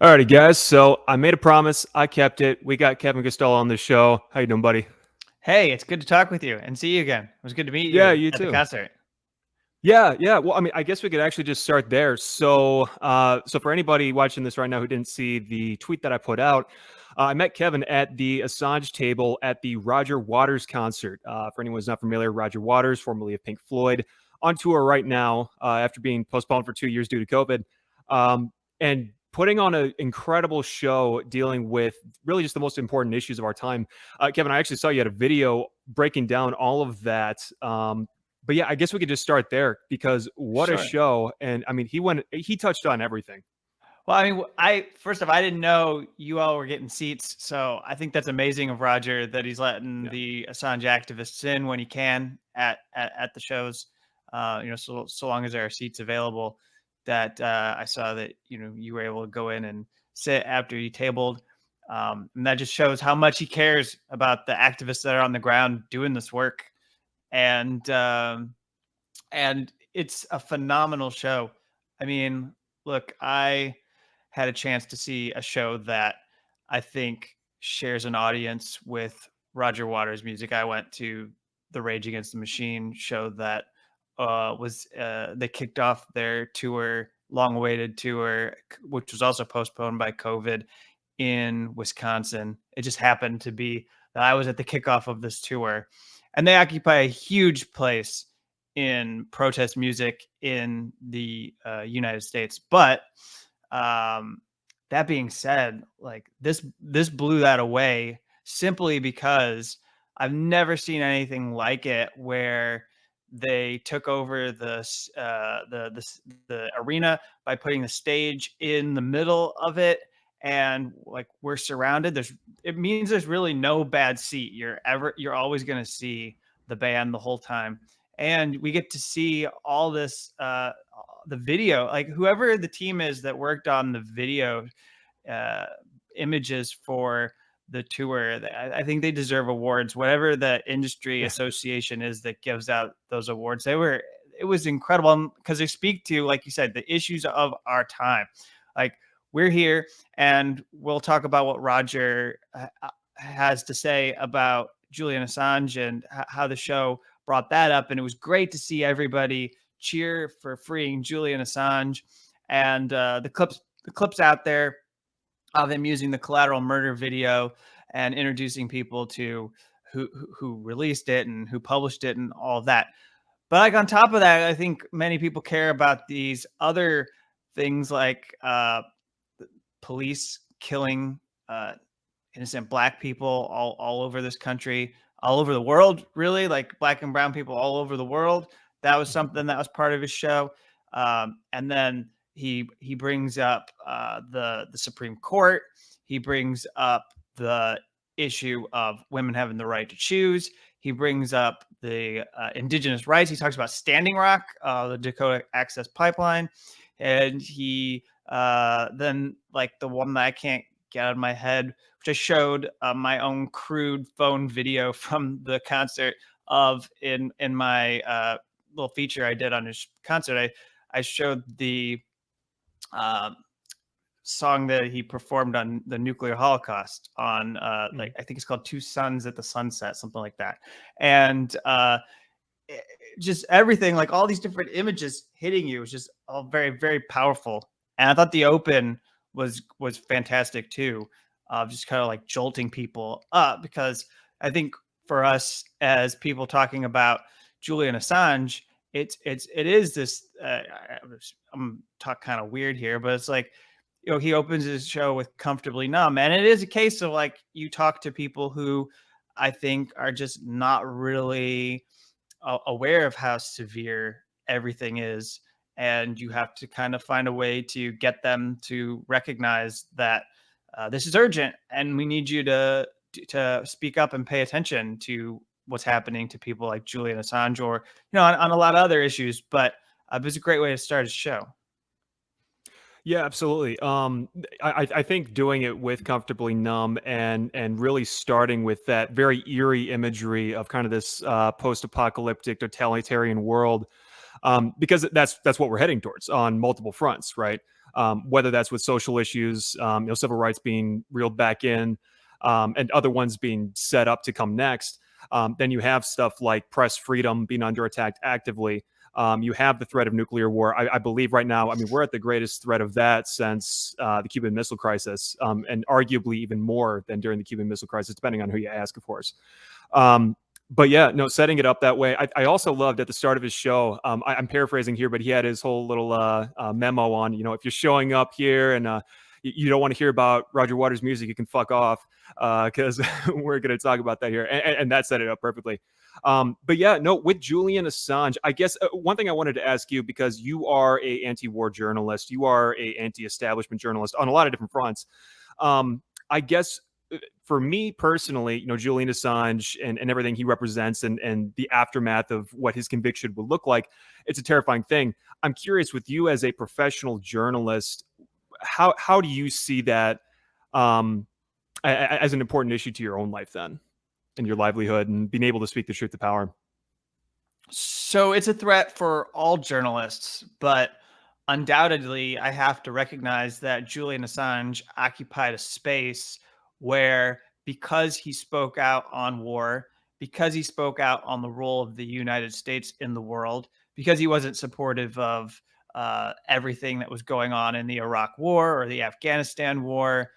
Alrighty, guys. So I made a promise. I kept it. We got Kevin Gosztola on the show. How you doing, buddy? Hey, it's good to talk with you and see you again. It was good to meet Yeah, you you at the too. concert. Yeah. Well, I mean, I guess we could actually just start there. So for anybody watching this right now who didn't see the tweet that I put out, I met Kevin at the Assange table at the Roger Waters concert. For anyone who's not familiar, Roger Waters, formerly of Pink Floyd, on tour right now after being postponed for 2 years due to COVID, and putting on an incredible show dealing with really just the most important issues of our time. Kevin, I actually saw you had a video breaking down all of that. But yeah, I guess we could just start there because what a Sure. show. And I mean, he touched on everything. Well, I mean, I first off, I didn't know you all were getting seats, so I think that's amazing of Roger that he's letting Yeah. the Assange activists in when he can at the shows. So long as there are seats available. That I saw that you were able to go in and sit after you tabled, and that just shows how much he cares about the activists that are on the ground doing this work. And it's a phenomenal show. I mean, look, I had a chance to see a show that I think shares an audience with Roger Waters' music. I went to the Rage Against the Machine show that was they kicked off their tour, long-awaited tour, which was also postponed by COVID in Wisconsin. It just happened to be that I was at the kickoff of this tour, and they occupy a huge place in protest music in the United States. But that being said, like this blew that away simply because I've never seen anything like it where they took over the arena by putting the stage in the middle of it, and like we're surrounded. It means there's really no bad seat. You're always going to see the band the whole time, and we get to see all this the video, like whoever the team is that worked on the video uh images for the tour. I think they deserve awards, whatever the industry Yeah. association is that gives out those awards. It was incredible because they speak to, like you said, the issues of our time. Like, we're here and we'll talk about what Roger has to say about Julian Assange and how the show brought that up. And it was great to see everybody cheer for freeing Julian Assange. And the clips out there of him using the collateral murder video and introducing people to who released it and who published it and all of that. But like on top of that, I think many people care about these other things like police killing innocent black people all over this country, all over the world, really, like black and brown people all over the world. That was something that was part of his show. And then he brings up the Supreme Court. He brings up the issue of women having the right to choose. He brings up the indigenous rights. He talks about Standing Rock, the Dakota Access Pipeline, and he then, like, the one that I can't get out of my head, which I showed my own crude phone video from the concert of in my little feature I did on his concert. I showed the uh, song that he performed on the nuclear holocaust on like, I think it's called Two Suns at the Sunset, something like that. And just everything, like all these different images hitting you, was just all very, very powerful. And I thought the open was fantastic too, of just kind of like jolting people up, because I think for us as people talking about Julian Assange, it is this. I'm talk kind of weird here, but it's like, he opens his show with "Comfortably Numb," and it is a case of, like, you talk to people who I think are just not really aware of how severe everything is, and you have to kind of find a way to get them to recognize that this is urgent, and we need you to speak up and pay attention to what's happening to people like Julian Assange, or on a lot of other issues. But it was a great way to start a show. Yeah, absolutely. I think doing it with Comfortably Numb and really starting with that very eerie imagery of kind of this post-apocalyptic totalitarian world, because that's what we're heading towards on multiple fronts, right? whether that's with social issues, civil rights being reeled back in, and other ones being set up to come next. Then you have stuff like press freedom being under attack actively. You have the threat of nuclear war. I believe right now, I mean, we're at the greatest threat of that since the Cuban Missile Crisis, and arguably even more than during the Cuban Missile Crisis, depending on who you ask, of course. But yeah, no, setting it up that way. I also loved at the start of his show. I'm paraphrasing here, but he had his whole little memo on, if you're showing up here and you don't want to hear about Roger Waters' music, you can fuck off, because we're going to talk about that here. And that set it up perfectly. But yeah, no, with Julian Assange, I guess one thing I wanted to ask you, because you are a anti-war journalist, you are a anti-establishment journalist on a lot of different fronts. I guess for me personally, Julian Assange and everything he represents and the aftermath of what his conviction would look like, it's a terrifying thing. I'm curious, with you as a professional journalist, how do you see that as an important issue to your own life then, and your livelihood and being able to speak the truth to power? So it's a threat for all journalists, but undoubtedly, I have to recognize that Julian Assange occupied a space where, because he spoke out on war, because he spoke out on the role of the United States in the world, because he wasn't supportive of everything that was going on in the Iraq War or the Afghanistan War,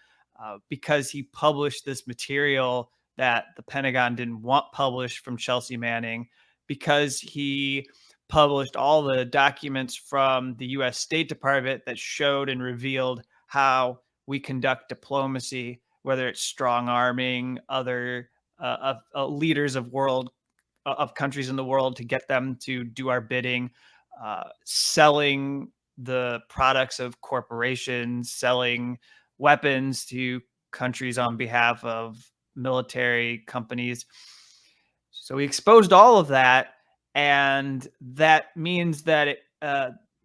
because he published this material that the Pentagon didn't want published from Chelsea Manning, because he published all the documents from the US State Department that showed and revealed how we conduct diplomacy, whether it's strong arming other leaders of countries in the world to get them to do our bidding, selling the products of corporations, selling weapons to countries on behalf of military companies. So he exposed all of that, and that means that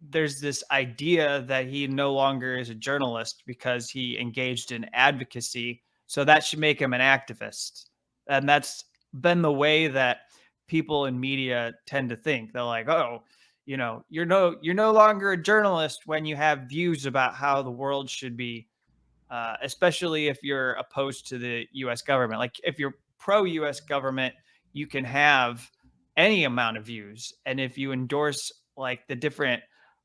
there's this idea that he no longer is a journalist because he engaged in advocacy. So that should make him an activist, and that's been the way that people in media tend to think. They're like, "Oh, you're no longer a journalist when you have views about how the world should be." Especially if you're opposed to the U.S. government. Like if you're pro-U.S. government, you can have any amount of views, and if you endorse like the different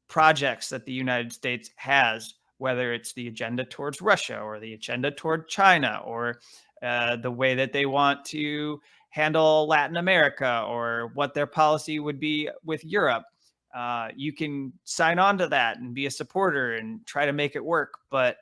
projects that the United States has, whether it's the agenda towards Russia or the agenda toward China, or the way that they want to handle Latin America, or what their policy would be with Europe, you can sign on to that and be a supporter and try to make it work. But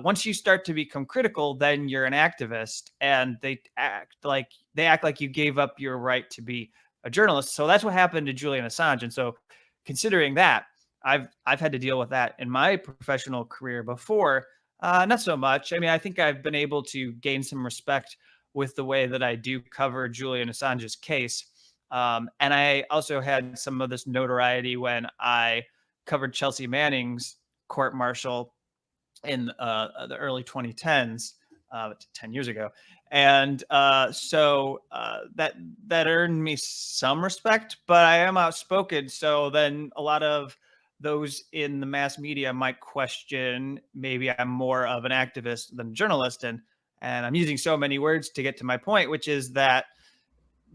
once you start to become critical, then you're an activist, and they act like you gave up your right to be a journalist. So that's what happened to Julian Assange. And so, considering that, I've had to deal with that in my professional career before. Not so much. I mean, I think I've been able to gain some respect with the way that I do cover Julian Assange's case. And I also had some of this notoriety when I covered Chelsea Manning's court martial in the early 2010s, 10 years ago. And that earned me some respect, but I am outspoken. So then a lot of those in the mass media might question maybe I'm more of an activist than a journalist. And I'm using so many words to get to my point, which is that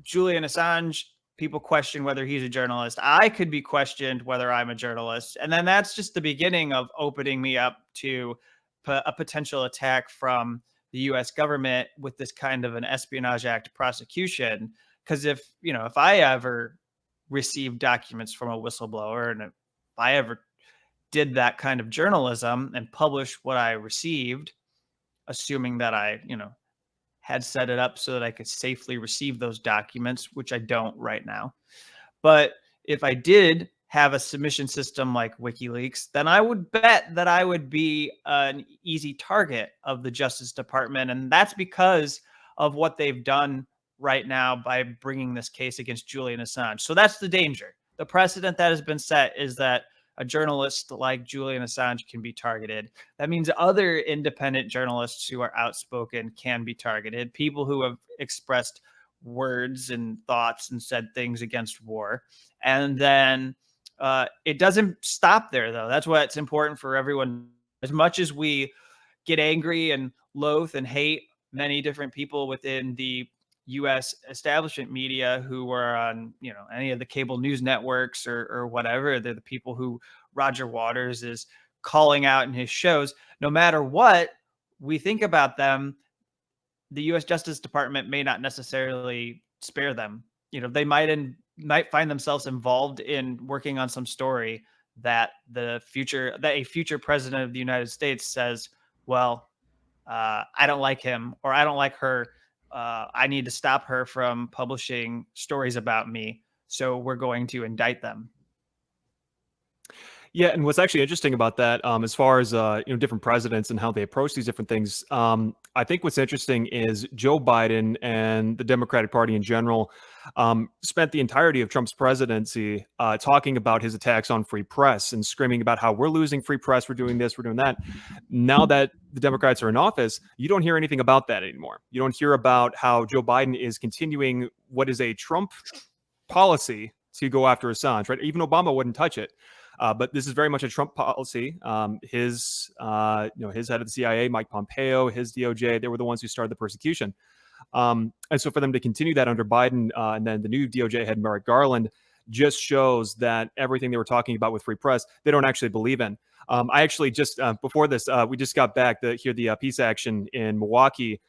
Julian Assange, people question whether he's a journalist. I could be questioned whether I'm a journalist. And then that's just the beginning of opening me up to a potential attack from the US government with this kind of an Espionage Act prosecution. Because if I ever received documents from a whistleblower, and if I ever did that kind of journalism and published what I received, assuming that I, had set it up so that I could safely receive those documents, which I don't right now. But if I did have a submission system like WikiLeaks, then I would bet that I would be an easy target of the Justice Department. And that's because of what they've done right now by bringing this case against Julian Assange. So that's the danger. The precedent that has been set is that a journalist like Julian Assange can be targeted. That means other independent journalists who are outspoken can be targeted. People who have expressed words and thoughts and said things against war. And then It doesn't stop there, though. That's what's important for everyone. As much as we get angry and loathe and hate many different people within the U.S. establishment media who are on, any of the cable news networks or whatever, they're the people who Roger Waters is calling out in his shows. No matter what we think about them, the U.S. Justice Department may not necessarily spare them. They might find themselves involved in working on some story that a future president of the United States says, well, I don't like him or I don't like her. I need to stop her from publishing stories about me. So we're going to indict them. Yeah, and what's actually interesting about that, as far as different presidents and how they approach these different things, I think what's interesting is Joe Biden and the Democratic Party in general spent the entirety of Trump's presidency talking about his attacks on free press and screaming about how we're losing free press, we're doing this, we're doing that. Now that the Democrats are in office, you don't hear anything about that anymore. You don't hear about how Joe Biden is continuing what is a Trump policy to go after Assange, right? Even Obama wouldn't touch it. But this is very much a Trump policy. His head of the CIA, Mike Pompeo, his DOJ, they were the ones who started the persecution. And so for them to continue that under Biden and then the new DOJ head, Merrick Garland, just shows that everything they were talking about with free press, they don't actually believe in. I actually just, before this, we just got back to hear the peace action in Milwaukee,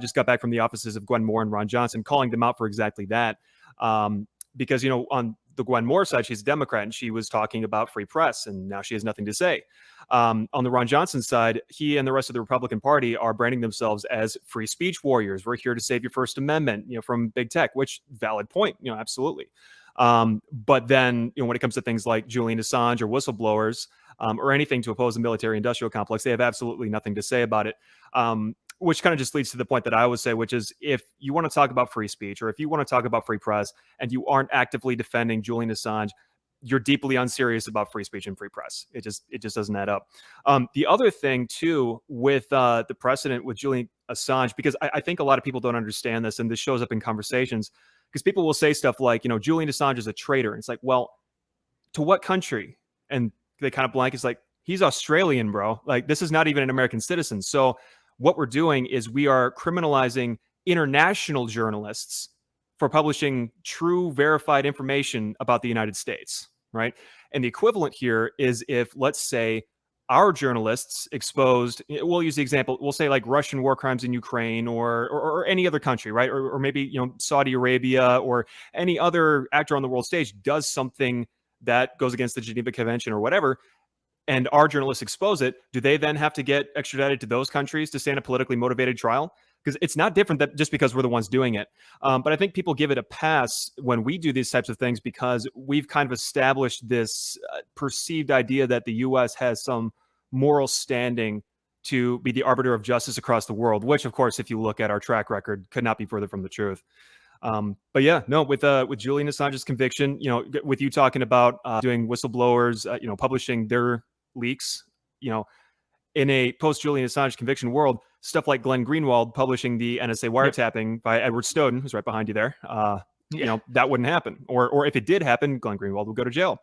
just got back from the offices of Gwen Moore and Ron Johnson, calling them out for exactly that. Because, on the Gwen Moore side, she's a Democrat, and she was talking about free press, and now she has nothing to say. On the Ron Johnson side, he and the rest of the Republican Party are branding themselves as free speech warriors. We're here to save your First Amendment, from big tech, which valid point, absolutely. But then, when it comes to things like Julian Assange or whistleblowers or anything to oppose the military-industrial complex, they have absolutely nothing to say about it. Which kind of just leads to the point that I would say, which is if you want to talk about free speech or if you want to talk about free press and you aren't actively defending Julian Assange, you're deeply unserious about free speech and free press. It just doesn't add up. The other thing, too, with the precedent with Julian Assange, because I think a lot of people don't understand this, and this shows up in conversations, because people will say stuff like, Julian Assange is a traitor. And it's like, well, to what country? And they kind of blank. It's like, he's Australian, bro. Like, this is not even an American citizen. So what we're doing is we are criminalizing international journalists for publishing true verified information about the United States, right? And the equivalent here is if, let's say, our journalists exposed, we'll use the example, we'll say like Russian war crimes in Ukraine or any other country, right? Or maybe, Saudi Arabia or any other actor on the world stage does something that goes against the Geneva Convention or whatever, and our journalists expose it, do they then have to get extradited to those countries to stand a politically motivated trial? Because it's not different that just because we're the ones doing it. But I think people give it a pass when we do these types of things because we've kind of established this perceived idea that the U.S. has some moral standing to be the arbiter of justice across the world, which, of course, if you look at our track record, could not be further from the truth. But yeah, no, with Julian Assange's conviction, with you talking about doing whistleblowers, publishing their leaks, in a post-Julian Assange conviction world, stuff like Glenn Greenwald publishing the NSA wiretapping by Edward Snowden, who's right behind you there, that wouldn't happen. Or if it did happen, Glenn Greenwald would go to jail.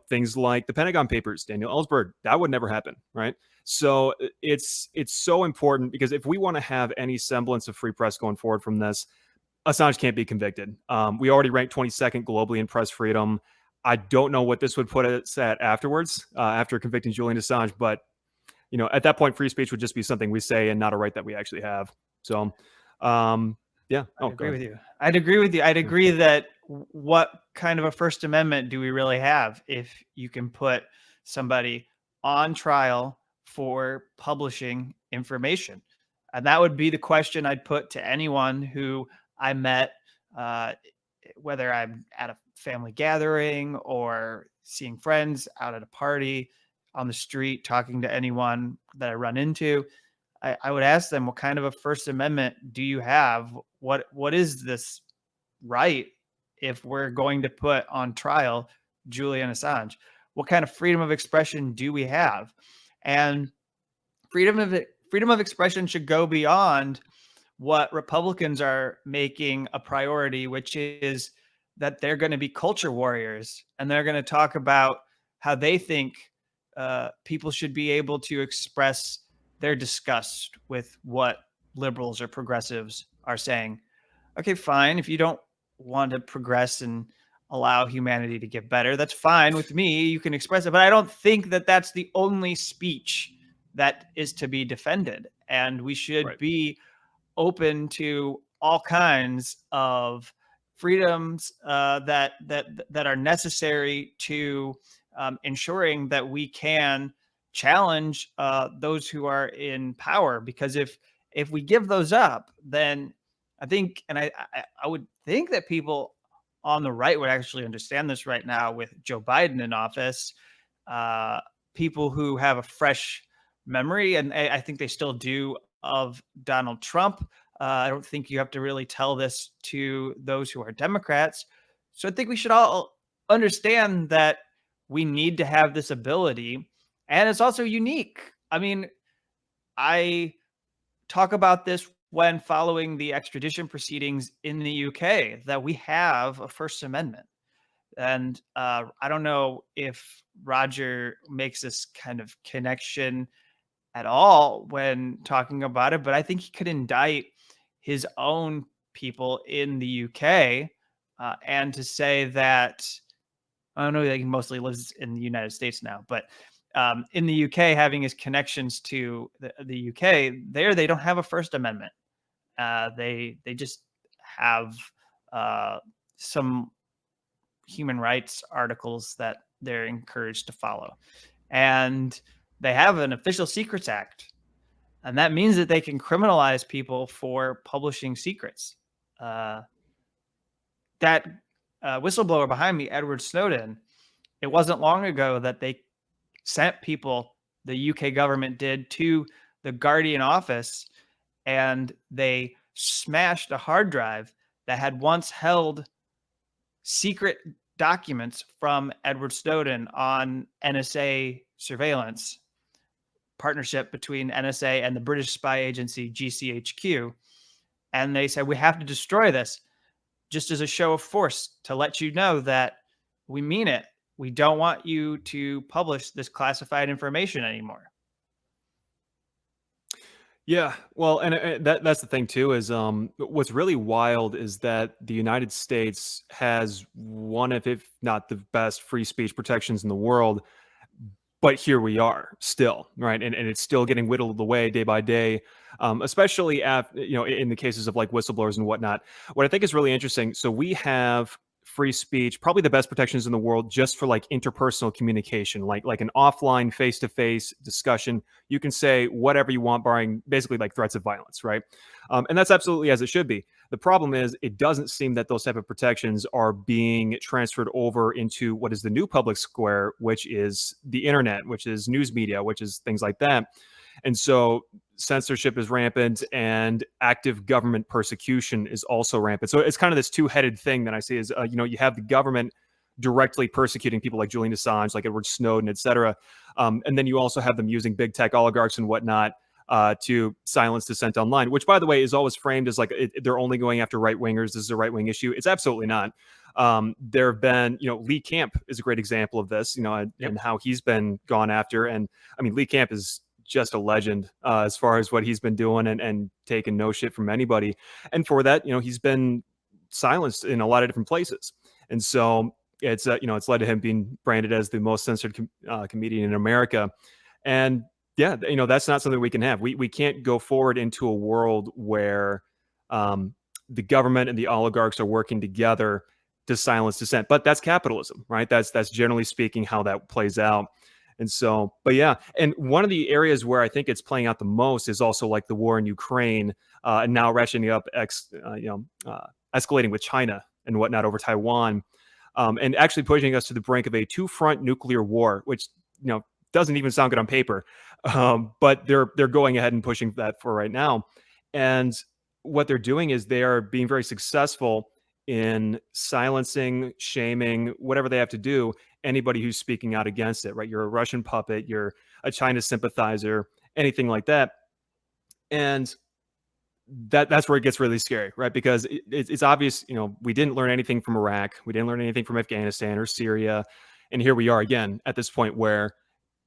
Things like the Pentagon Papers, Daniel Ellsberg, that would never happen, right? So it's so important because if we want to have any semblance of free press going forward from this, Assange can't be convicted. We already ranked 22nd globally in press freedom. I don't know what this would put us at afterwards, after convicting Julian Assange, but at that point, free speech would just be something we say and not a right that we actually have. So, yeah. I'd agree with you. I'd agree that what kind of a First Amendment do we really have if you can put somebody on trial for publishing information? And that would be the question I'd put to anyone who I met, whether I'm at a family gathering or seeing friends out at a party, on the street, talking to anyone that I run into. I would ask them, what kind of a First Amendment do you have? What is this right if we're going to put on trial Julian Assange? What kind of freedom of expression do we have? And freedom of expression should go beyond what Republicans are making a priority, which is that they're going to be culture warriors, and they're going to talk about how they think people should be able to express their disgust with what liberals or progressives are saying. Okay, fine. If you don't want to progress and allow humanity to get better, that's fine with me. You can express it. But I don't think that that's the only speech that is to be defended. And we should Right. be open to all kinds of freedoms that are necessary to ensuring that we can challenge those who are in power. Because if we give those up, then I think, and I would think that people on the right would actually understand this right now with Joe Biden in office. Uh, People who have a fresh memory, and I think they still do, of Donald Trump. I don't think you have to really tell this to those who are Democrats. So I think we should all understand that we need to have this ability. And it's also unique. I mean, I talk about this when following the extradition proceedings in the UK, that we have a First Amendment. And I don't know if Roger makes this kind of connection at all when talking about it, but I think he could indict his own people in the UK, and to say that, I don't know that he mostly lives in the United States now, but in the UK, having his connections to the UK, there they don't have a First Amendment. They just have some human rights articles that they're encouraged to follow, and they have an Official Secrets Act, and that means that they can criminalize people for publishing secrets. That whistleblower behind me, Edward Snowden, it wasn't long ago that they sent people, the UK government did, to the Guardian office, and they smashed a hard drive that had once held secret documents from Edward Snowden on NSA surveillance, partnership between NSA and the British spy agency GCHQ. And they said, we have to destroy this, just as a show of force, to let you know that we mean it. We don't want you to publish this classified information anymore. Yeah, well, and that's the thing too is what's really wild is that the United States has one of, if not the best, free speech protections in the world. But here we are still, right? And it's still getting whittled away day by day, especially in the cases of like whistleblowers and whatnot. What I think is really interesting. So we have free speech, probably the best protections in the world, just for like interpersonal communication, like an offline face-to-face discussion. You can say whatever you want, barring basically like threats of violence, right? And that's absolutely as it should be. The problem is it doesn't seem that those type of protections are being transferred over into what is the new public square, which is the internet, which is news media, which is things like that. And so censorship is rampant and active government persecution is also rampant. So it's kind of this two-headed thing that I see is, you have the government directly persecuting people like Julian Assange, like Edward Snowden, et cetera. And then you also have them using big tech oligarchs and whatnot to silence dissent online, which, by the way, is always framed as like they're only going after right wingers. This is a right wing issue. It's absolutely not. There have been, Lee Camp is a great example of this, and how he's been gone after. And I mean, Lee Camp is just a legend as far as what he's been doing and taking no shit from anybody. And for that, he's been silenced in a lot of different places. And so it's led to him being branded as the most censored comedian in America. And yeah, that's not something we can have. We can't go forward into a world where the government and the oligarchs are working together to silence dissent. But that's capitalism, right? That's generally speaking how that plays out. And so, but yeah, and one of the areas where I think it's playing out the most is also like the war in Ukraine, and now ratcheting up, escalating with China and whatnot over Taiwan, and actually pushing us to the brink of a two-front nuclear war, which doesn't even sound good on paper, but they're going ahead and pushing that for right now. And what they're doing is they are being very successful in silencing, shaming, whatever they have to do, anybody who's speaking out against it, right? You're a Russian puppet, you're a China sympathizer, anything like that. And that's where it gets really scary, right? Because it's obvious, we didn't learn anything from Iraq, we didn't learn anything from Afghanistan or Syria, and here we are again at this point where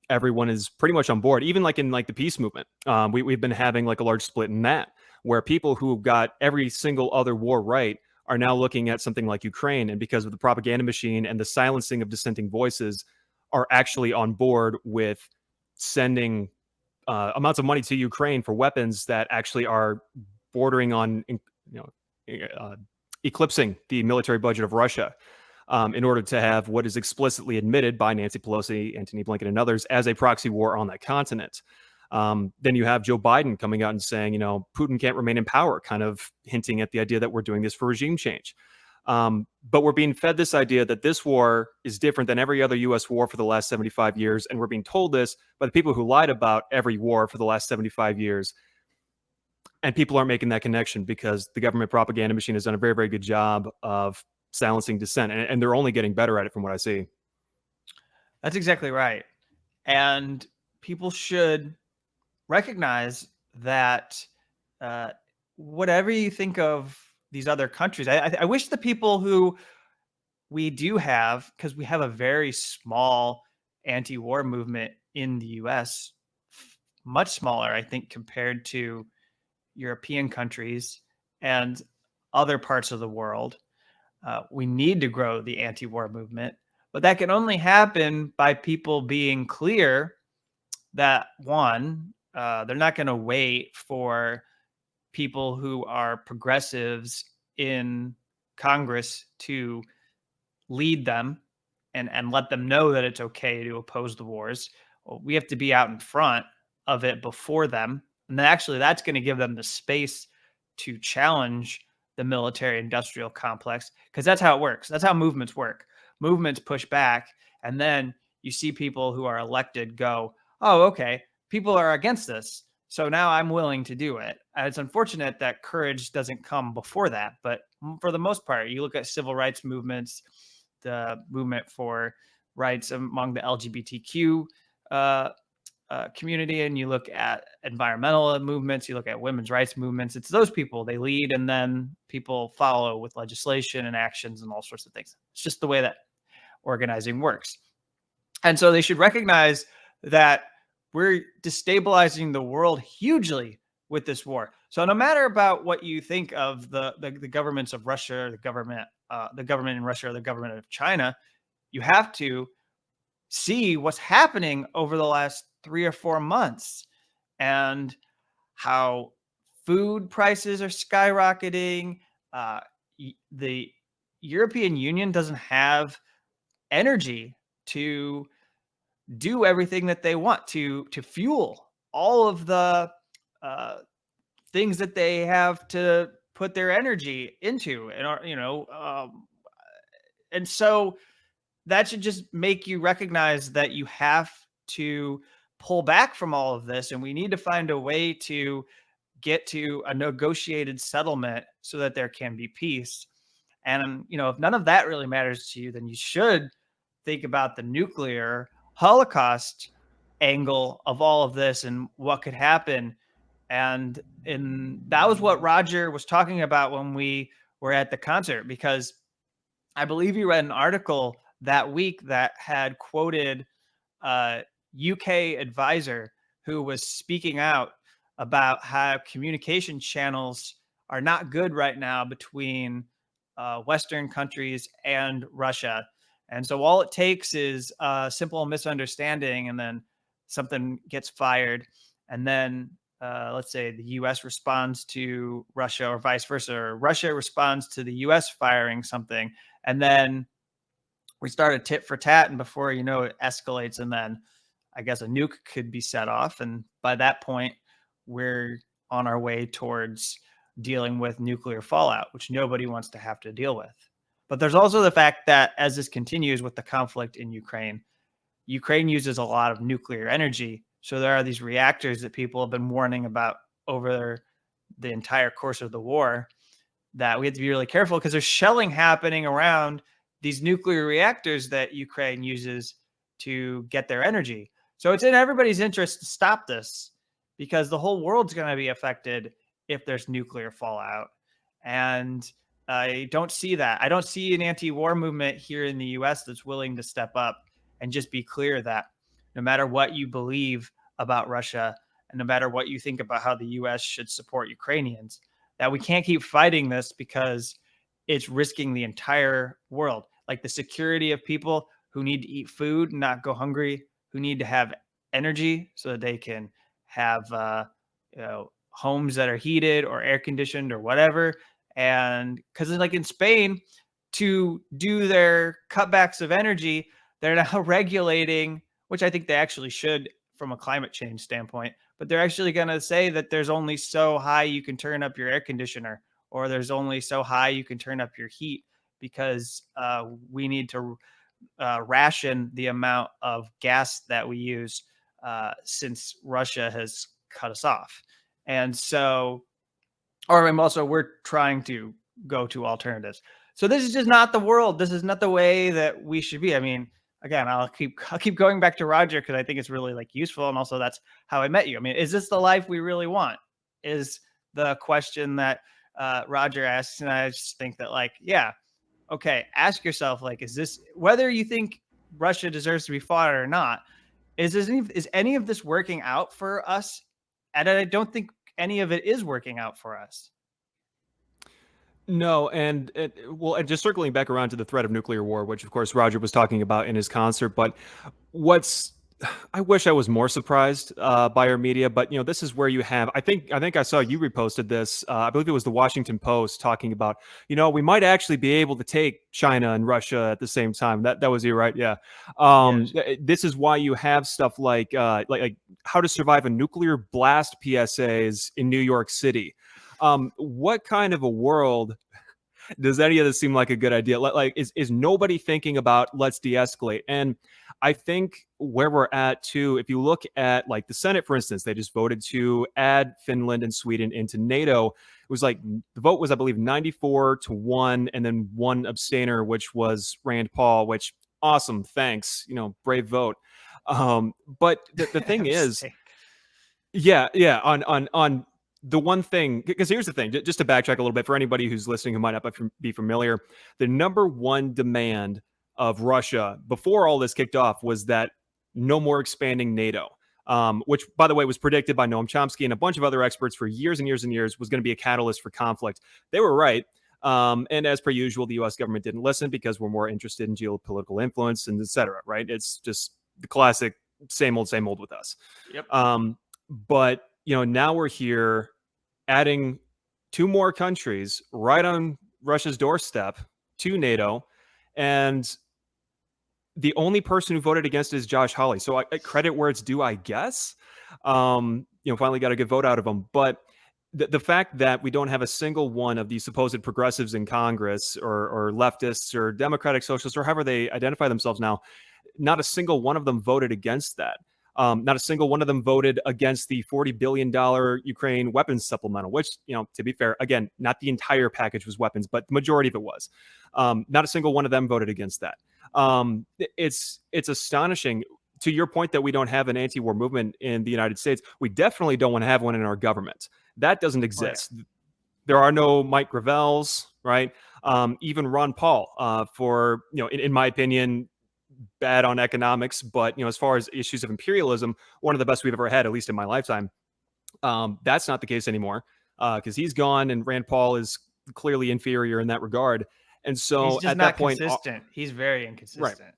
everyone is pretty much on board. Even like in like the peace movement, we've been having like a large split in that, where people who got every single other war right are now looking at something like Ukraine, and because of the propaganda machine and the silencing of dissenting voices, are actually on board with sending amounts of money to Ukraine for weapons that actually are bordering on, eclipsing the military budget of Russia, in order to have what is explicitly admitted by Nancy Pelosi, Antony Blinken, and others as a proxy war on that continent. Then you have Joe Biden coming out and saying, Putin can't remain in power, kind of hinting at the idea that we're doing this for regime change. But we're being fed this idea that this war is different than every other U.S. war for the last 75 years. And we're being told this by the people who lied about every war for the last 75 years. And people aren't making that connection because the government propaganda machine has done a very, very good job of silencing dissent. And they're only getting better at it from what I see. That's exactly right. And people should recognize that whatever you think of these other countries, I wish the people who we do have, because we have a very small anti-war movement in the US, much smaller, I think, compared to European countries and other parts of the world. We need to grow the anti-war movement, but that can only happen by people being clear that, one, they're not going to wait for people who are progressives in Congress to lead them and let them know that it's okay to oppose the wars. We have to be out in front of it before them. And then actually that's going to give them the space to challenge the military industrial complex, because that's how it works. That's how movements work. Movements push back, and then you see people who are elected go, oh, okay, people are against this, so now I'm willing to do it. And it's unfortunate that courage doesn't come before that, but for the most part, you look at civil rights movements, the movement for rights among the LGBTQ community, and you look at environmental movements, you look at women's rights movements, it's those people, they lead and then people follow with legislation and actions and all sorts of things. It's just the way that organizing works. And so they should recognize that we're destabilizing the world hugely with this war. So no matter about what you think of the governments of Russia, the government in Russia, or the government of China, you have to see what's happening over the last 3 or 4 months and how food prices are skyrocketing. The European Union doesn't have energy to do everything that they want to fuel all of the things that they have to put their energy into, and so that should just make you recognize that you have to pull back from all of this, and we need to find a way to get to a negotiated settlement so that there can be peace. And if none of that really matters to you, then you should think about the nuclear holocaust angle of all of this and what could happen. And that was what Roger was talking about when we were at the concert, because I believe you read an article that week that had quoted a UK advisor who was speaking out about how communication channels are not good right now between Western countries and Russia. And so all it takes is a simple misunderstanding, and then something gets fired. And then let's say the US responds to Russia, or vice versa, or Russia responds to the US firing something. And then we start a tit for tat, and before you know it escalates, and then I guess a nuke could be set off. And by that point, we're on our way towards dealing with nuclear fallout, which nobody wants to have to deal with. But there's also the fact that as this continues with the conflict in Ukraine, Ukraine uses a lot of nuclear energy. So there are these reactors that people have been warning about over the entire course of the war that we have to be really careful, because there's shelling happening around these nuclear reactors that Ukraine uses to get their energy. So it's in everybody's interest to stop this, because the whole world's going to be affected if there's nuclear fallout. And I don't see that. I don't see an anti-war movement here in the US that's willing to step up and just be clear that no matter what you believe about Russia and no matter what you think about how the US should support Ukrainians, that we can't keep fighting this because it's risking the entire world. Like the security of people who need to eat food, not go hungry, who need to have energy so that they can have homes that are heated or air conditioned or whatever. And because like in Spain, to do their cutbacks of energy, they're now regulating, which I think they actually should from a climate change standpoint, but they're actually going to say that there's only so high you can turn up your air conditioner, or there's only so high you can turn up your heat, because we need to ration the amount of gas that we use since Russia has cut us off. And so, or also we're trying to go to alternatives. So this is just not the world. This is not the way that we should be. I mean, again, I'll keep going back to Roger because I think it's really like useful, and also that's how I met you. I mean, is this the life we really want? Is the question that Roger asks, and I just think that like, yeah, okay, ask yourself like, is this, whether you think Russia deserves to be fought or not, is any of this working out for us? And I don't think any of it is working out for us. No, and just circling back around to the threat of nuclear war, which of course Roger was talking about in his concert. But what's I wish I was more surprised by our media, but this is where you have. I think I saw you reposted this. I believe it was the Washington Post talking about we might actually be able to take China and Russia at the same time. That was you, right? Yeah. Yes. This is why you have stuff like how to survive a nuclear blast PSAs in New York City. What kind of a world does any of this seem like a good idea? Like, is nobody thinking about let's de-escalate? And I think where we're at too, if you look at like the Senate, for instance, they just voted to add Finland and Sweden into NATO. It was like the vote was, I believe, 94-1, and then one abstainer, which was Rand Paul. Which awesome, thanks, brave vote. But the thing is, yeah, on the one thing, because here's the thing, just to backtrack a little bit for anybody who's listening who might not be familiar, the number one demand of Russia before all this kicked off was that no more expanding NATO, which, by the way, was predicted by Noam Chomsky and a bunch of other experts for years and years and years, was going to be a catalyst for conflict. They were right. And as per usual, the U.S. government didn't listen because we're more interested in geopolitical influence and et cetera, right? It's just the classic same old with us. Yep. But now we're here adding two more countries right on Russia's doorstep to NATO, and the only person who voted against it is Josh Hawley. So I credit where it's due, I guess. Finally got a good vote out of him. But the fact that we don't have a single one of these supposed progressives in Congress, or leftists or democratic socialists, or however they identify themselves now, not a single one of them voted against that. Not a single one of them voted against the $40 billion Ukraine weapons supplemental, which, to be fair, again, not the entire package was weapons, but the majority of it was. Not a single one of them voted against that. It's astonishing. To your point that we don't have an anti-war movement in the United States, we definitely don't want to have one in our government. That doesn't exist. Right. There are no Mike Gravels, right? Even Ron Paul, for, in my opinion, bad on economics, but as far as issues of imperialism, one of the best we've ever had, at least in my lifetime. That's not the case anymore, because he's gone, and Rand Paul is clearly inferior in that regard. And so he's just at not that point, consistent. He's very inconsistent. Right.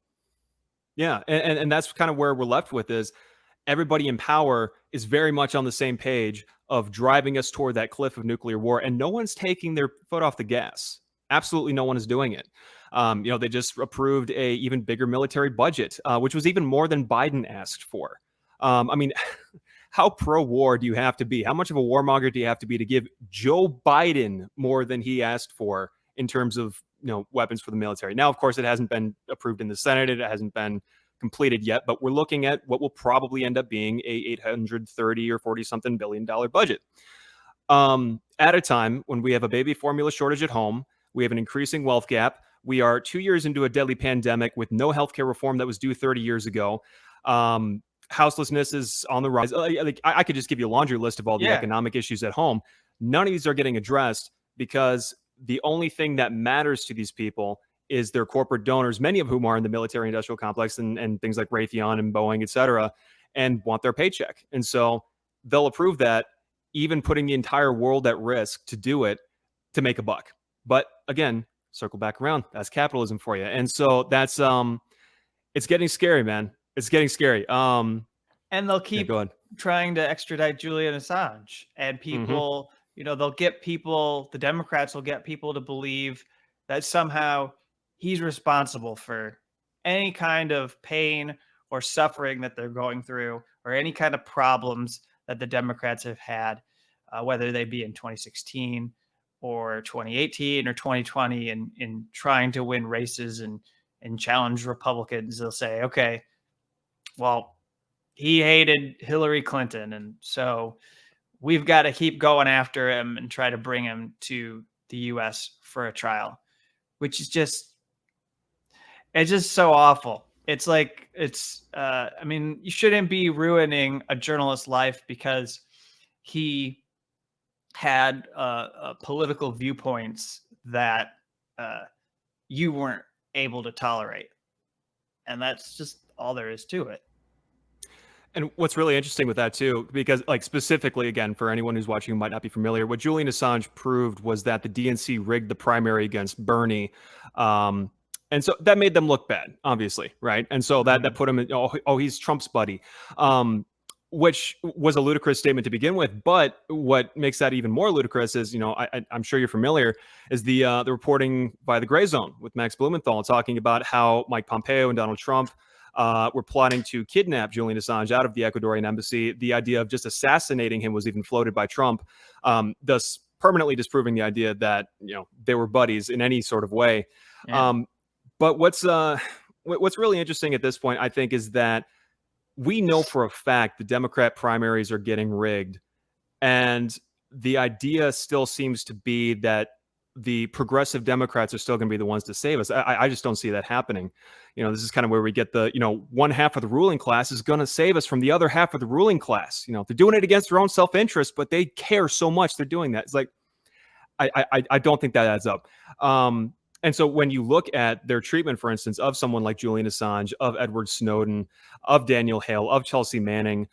Yeah, and that's kind of where we're left with, is everybody in power is very much on the same page of driving us toward that cliff of nuclear war, and no one's taking their foot off the gas. Absolutely no one is doing it. They just approved a even bigger military budget, which was even more than Biden asked for. I mean, how pro-war do you have to be? How much of a warmonger do you have to be to give Joe Biden more than he asked for in terms of weapons for the military? Now, of course, it hasn't been approved in the Senate. It hasn't been completed yet, but we're looking at what will probably end up being a $830 or 40-something billion budget. At a time when we have a baby formula shortage at home, we have an increasing wealth gap. We are 2 years into a deadly pandemic with no healthcare reform that was due 30 years ago. Houselessness is on the rise. I could just give you a laundry list of all the economic issues at home. None of these are getting addressed because the only thing that matters to these people is their corporate donors, many of whom are in the military industrial complex and things like Raytheon and Boeing, et cetera, and want their paycheck. And so they'll approve that, even putting the entire world at risk to do it to make a buck. But again, circle back around. That's capitalism for you. And so that's it's getting scary, man. It's getting scary. And they'll Yeah, keep go ahead. trying to extradite Julian Assange, and Mm-hmm. people, they'll get people, the Democrats will get people to believe that somehow he's responsible for any kind of pain or suffering that they're going through, or any kind of problems that the Democrats have had, whether they be in 2016 or 2018 or 2020, and in trying to win races and challenge Republicans. They'll say, okay, well, he hated Hillary Clinton, and so we've got to keep going after him and try to bring him to the US for a trial, which is just, it's just so awful. It's like, I mean, you shouldn't be ruining a journalist's life because he had political viewpoints that uh, you weren't able to tolerate. And that's just all there is to it. And what's really interesting with that too, because like specifically again, for anyone who's watching who might not be familiar, what Julian Assange proved was that the DNC rigged the primary against Bernie. Um, and so that made them look bad, obviously, right? And so that put him in, oh, he's Trump's buddy, which was a ludicrous statement to begin with. But what makes that even more ludicrous is, I'm sure you're familiar, is the reporting by the Gray Zone with Max Blumenthal talking about how Mike Pompeo and Donald Trump were plotting to kidnap Julian Assange out of the Ecuadorian embassy. The idea of just assassinating him was even floated by Trump, thus permanently disproving the idea that they were buddies in any sort of way. Yeah. But what's really interesting at this point, I think, is that we know for a fact the Democrat primaries are getting rigged, and the idea still seems to be that the progressive Democrats are still going to be the ones to save us. I just don't see that happening. This is kind of where we get the, one half of the ruling class is going to save us from the other half of the ruling class. They're doing it against their own self-interest, but they care so much they're doing that. It's like, I don't think that adds up. And so when you look at their treatment, for instance, of someone like Julian Assange, of Edward Snowden, of Daniel Hale, of Chelsea Manning,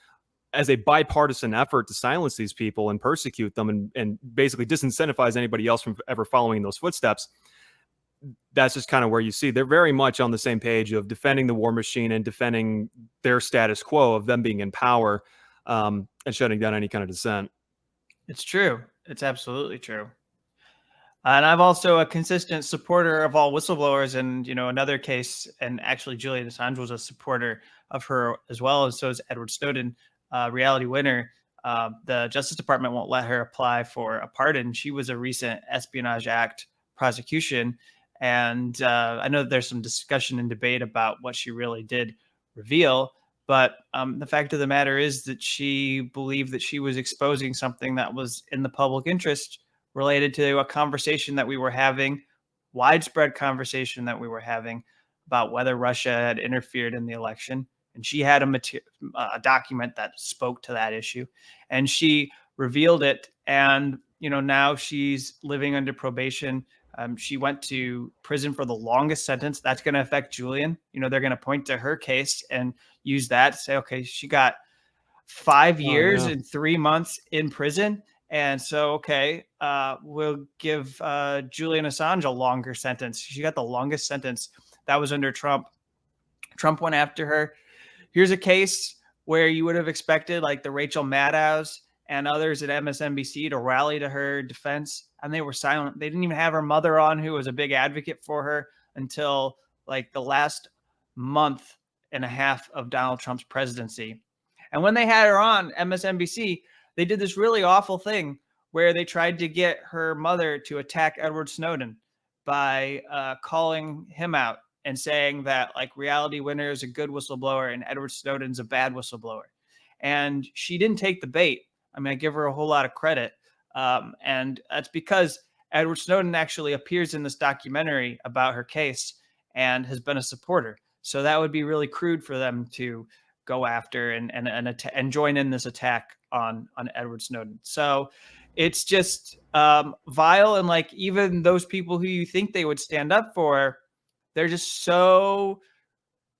as a bipartisan effort to silence these people and persecute them and basically disincentivize anybody else from ever following those footsteps, that's just kind of where you see they're very much on the same page of defending the war machine and defending their status quo of them being in power, and shutting down any kind of dissent. It's true. It's absolutely true. And I'm also a consistent supporter of all whistleblowers. And, another case, and actually Julian Assange was a supporter of her as well, and so is Edward Snowden, reality winner. The Justice Department won't let her apply for a pardon. She was a recent Espionage Act prosecution. And I know that there's some discussion and debate about what she really did reveal. But the fact of the matter is that she believed that she was exposing something that was in the public interest, related to a conversation that we were having, widespread conversation that we were having about whether Russia had interfered in the election. And she had a document that spoke to that issue, and she revealed it. And, now she's living under probation. She went to prison for the longest sentence. That's going to affect Julian. They're going to point to her case and use that to say, okay, she got 5 years and 3 months in prison. And so, okay, we'll give Julian Assange a longer sentence. She got the longest sentence. That was under Trump. Trump went after her. Here's a case where you would have expected like the Rachel Maddows and others at MSNBC to rally to her defense, and they were silent. They didn't even have her mother on, who was a big advocate for her, until like the last month and a half of Donald Trump's presidency. And when they had her on MSNBC, they did this really awful thing where they tried to get her mother to attack Edward Snowden by calling him out and saying that like Reality Winner is a good whistleblower and Edward Snowden's a bad whistleblower. And she didn't take the bait. I mean, I give her a whole lot of credit. And that's because Edward Snowden actually appears in this documentary about her case and has been a supporter. So that would be really crude for them to go after and join in this attack on Edward Snowden. So it's just vile. And like, even those people who you think they would stand up for, they're just so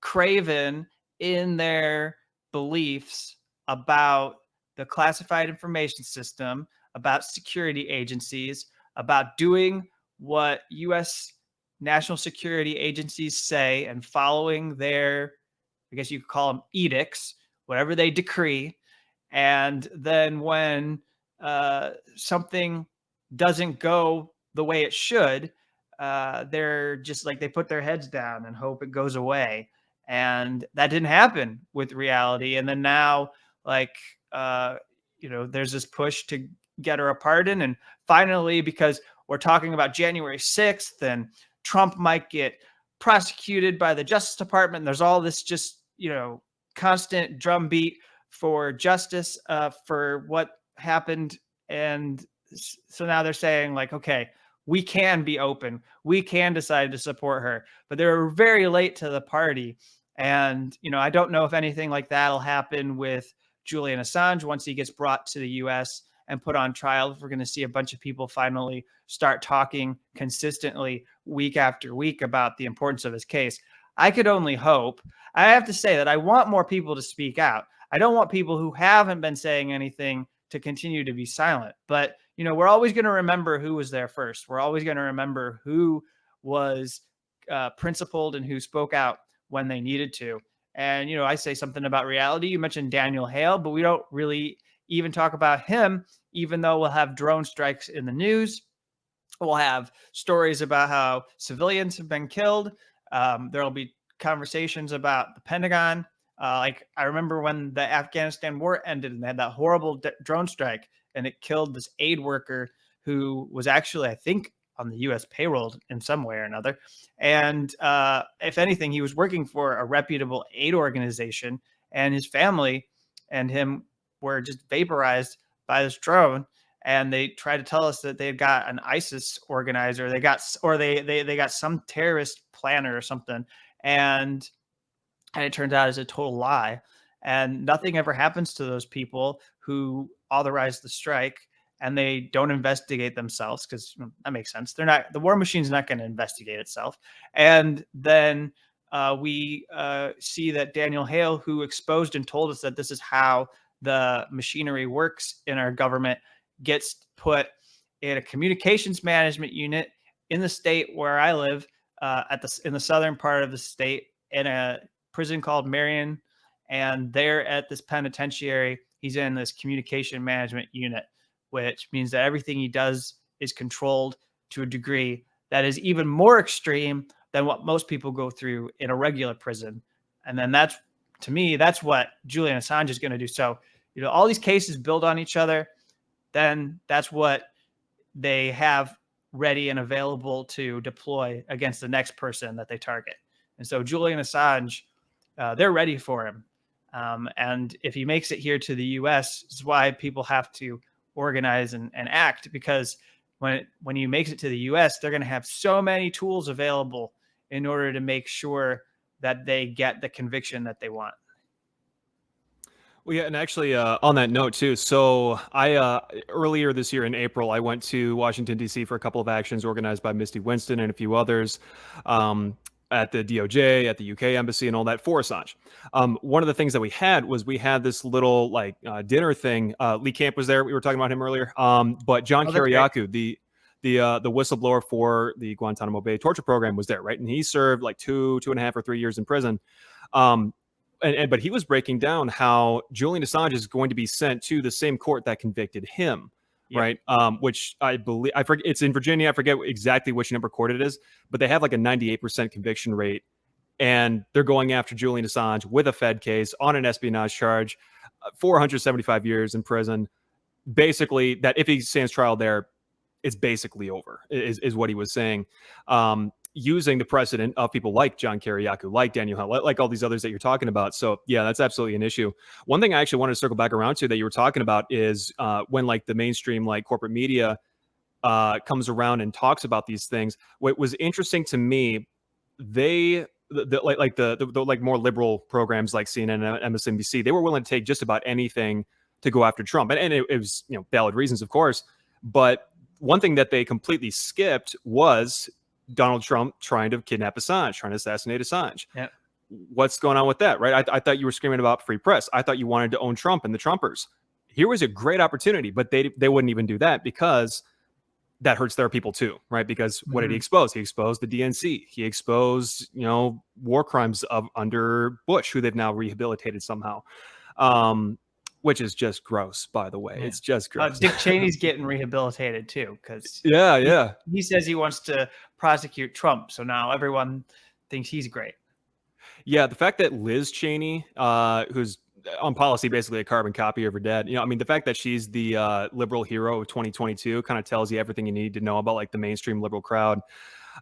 craven in their beliefs about the classified information system, about security agencies, about doing what U.S. national security agencies say and following their, I guess you could call them edicts, whatever they decree. And then when something doesn't go the way it should, they're just like, they put their heads down and hope it goes away. And that didn't happen with reality. And then now, like, there's this push to get her a pardon. And finally, because we're talking about January 6th and Trump might get prosecuted by the Justice Department, and there's all this just, constant drumbeat for justice for what happened. And so now they're saying, like, okay, we can be open. We can decide to support her. But they were very late to the party. And, I don't know if anything like that'll happen with Julian Assange once he gets brought to the US and put on trial. If we're going to see a bunch of people finally start talking consistently week after week about the importance of his case. I could only hope. I have to say that I want more people to speak out. I don't want people who haven't been saying anything to continue to be silent. But, we're always going to remember who was there first. We're always going to remember who was principled and who spoke out when they needed to. And, I say something about reality. You mentioned Daniel Hale, but we don't really even talk about him, even though we'll have drone strikes in the news. We'll have stories about how civilians have been killed. There'll be conversations about the Pentagon. Like, I remember when the Afghanistan war ended and they had that horrible drone strike and it killed this aid worker who was actually, I think, on the U.S. payroll in some way or another. And if anything, he was working for a reputable aid organization, and his family and him were just vaporized by this drone. And they tried to tell us that they got an ISIS organizer. They got some terrorist planner or something. And it turned out it's a total lie. And nothing ever happens to those people who authorized the strike, and they don't investigate themselves, because that makes sense. The war machine's not going to investigate itself. And then we see that Daniel Hale, who exposed and told us that this is how the machinery works in our government, gets put in a communications management unit in the state where I live, in the southern part of the state, in a prison called Marion. And there at this penitentiary, he's in this communication management unit, which means that everything he does is controlled to a degree that is even more extreme than what most people go through in a regular prison. And then that's what Julian Assange is going to do. So, all these cases build on each other. Then that's what they have ready and available to deploy against the next person that they target. And so Julian Assange, they're ready for him. And if he makes it here to the U.S., this is why people have to organize and act, because when he makes it to the U.S., they're going to have so many tools available in order to make sure that they get the conviction that they want. Well, yeah, and actually, on that note too. So I earlier this year in April, I went to Washington D.C. for a couple of actions organized by Misty Winston and a few others. At the DOJ, at the UK embassy, and all that for Assange. One of the things that we had this little dinner thing. Lee Camp was there. We were talking about him earlier. But John Kiriakou, the whistleblower for the Guantanamo Bay torture program, was there, right? And he served like 2.5 or 3 years in prison. But he was breaking down how Julian Assange is going to be sent to the same court that convicted him. Yep. Right. Which I believe, I forget, it's in Virginia. I forget exactly which number court it is, but they have like a 98% conviction rate, and they're going after Julian Assange with a Fed case on an espionage charge, 475 years in prison. Basically, that if he stands trial there, it's basically over, is what he was saying. Using the precedent of people like John Kiriakou, like Daniel Hale, like all these others that you're talking about. So yeah, that's absolutely an issue. One thing I actually wanted to circle back around to that you were talking about is when like the mainstream like corporate media comes around and talks about these things. What was interesting to me, the more liberal programs like CNN and MSNBC, they were willing to take just about anything to go after Trump, and it was valid reasons, of course. But one thing that they completely skipped was Donald Trump trying to kidnap Assange, trying to assassinate Assange. Yep. What's going on with that, right? I thought you were screaming about free press. I thought you wanted to own Trump and the Trumpers. Here was a great opportunity, but they wouldn't even do that because that hurts their people too, right? Because what did he expose? He exposed the DNC. He exposed, war crimes under Bush, who they've now rehabilitated somehow, which is just gross, by the way. Yeah. It's just gross. Dick Cheney's getting rehabilitated too, because he says he wants to prosecute Trump. So now everyone thinks he's great. Yeah, the fact that Liz Cheney, who's on policy basically a carbon copy of her dad, the fact that she's the liberal hero of 2022 kind of tells you everything you need to know about like the mainstream liberal crowd.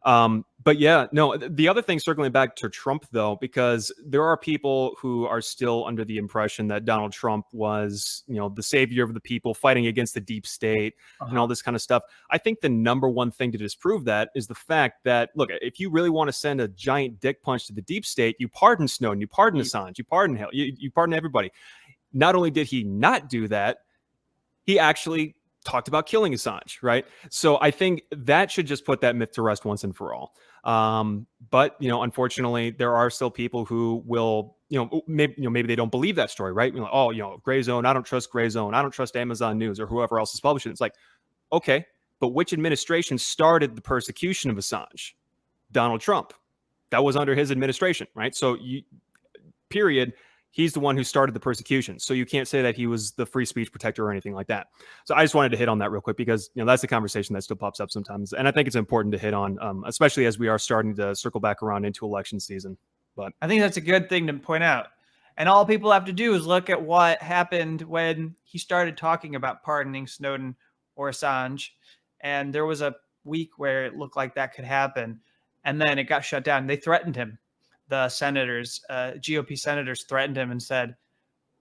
But yeah, no, the other thing, circling back to Trump though, because there are people who are still under the impression that Donald Trump was, the savior of the people fighting against the deep state and all this kind of stuff. I think the number one thing to disprove that is the fact that, look, if you really want to send a giant dick punch to the deep state, you pardon Snowden, you pardon Assange, you pardon Hill, you pardon everybody. Not only did he not do that, he actually talked about killing Assange, right? So I think that should just put that myth to rest once and for all. But unfortunately, there are still people who will, maybe they don't believe that story, right? Gray zone. I don't trust Gray Zone. I don't trust Amazon News or whoever else is publishing it. It's like, okay, but which administration started the persecution of Assange? Donald Trump. That was under his administration, right? So period. He's the one who started the persecution. So you can't say that he was the free speech protector or anything like that. So I just wanted to hit on that real quick because, that's a conversation that still pops up sometimes. And I think it's important to hit on, especially as we are starting to circle back around into election season. But I think that's a good thing to point out. And all people have to do is look at what happened when he started talking about pardoning Snowden or Assange. And there was a week where it looked like that could happen. And then it got shut down. They threatened him. The senators, GOP senators, threatened him and said,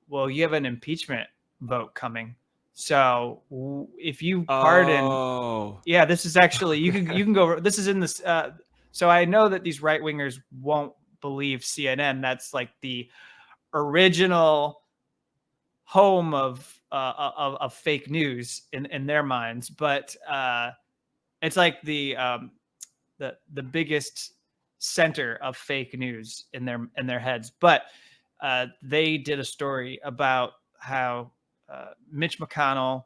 well, you have an impeachment vote coming. So if you pardon, this is actually, you can go, this is in this. So I know that these right wingers won't believe CNN. That's like the original home of fake news in their minds. But it's like the biggest center of fake news in their heads. But they did a story about how Mitch McConnell,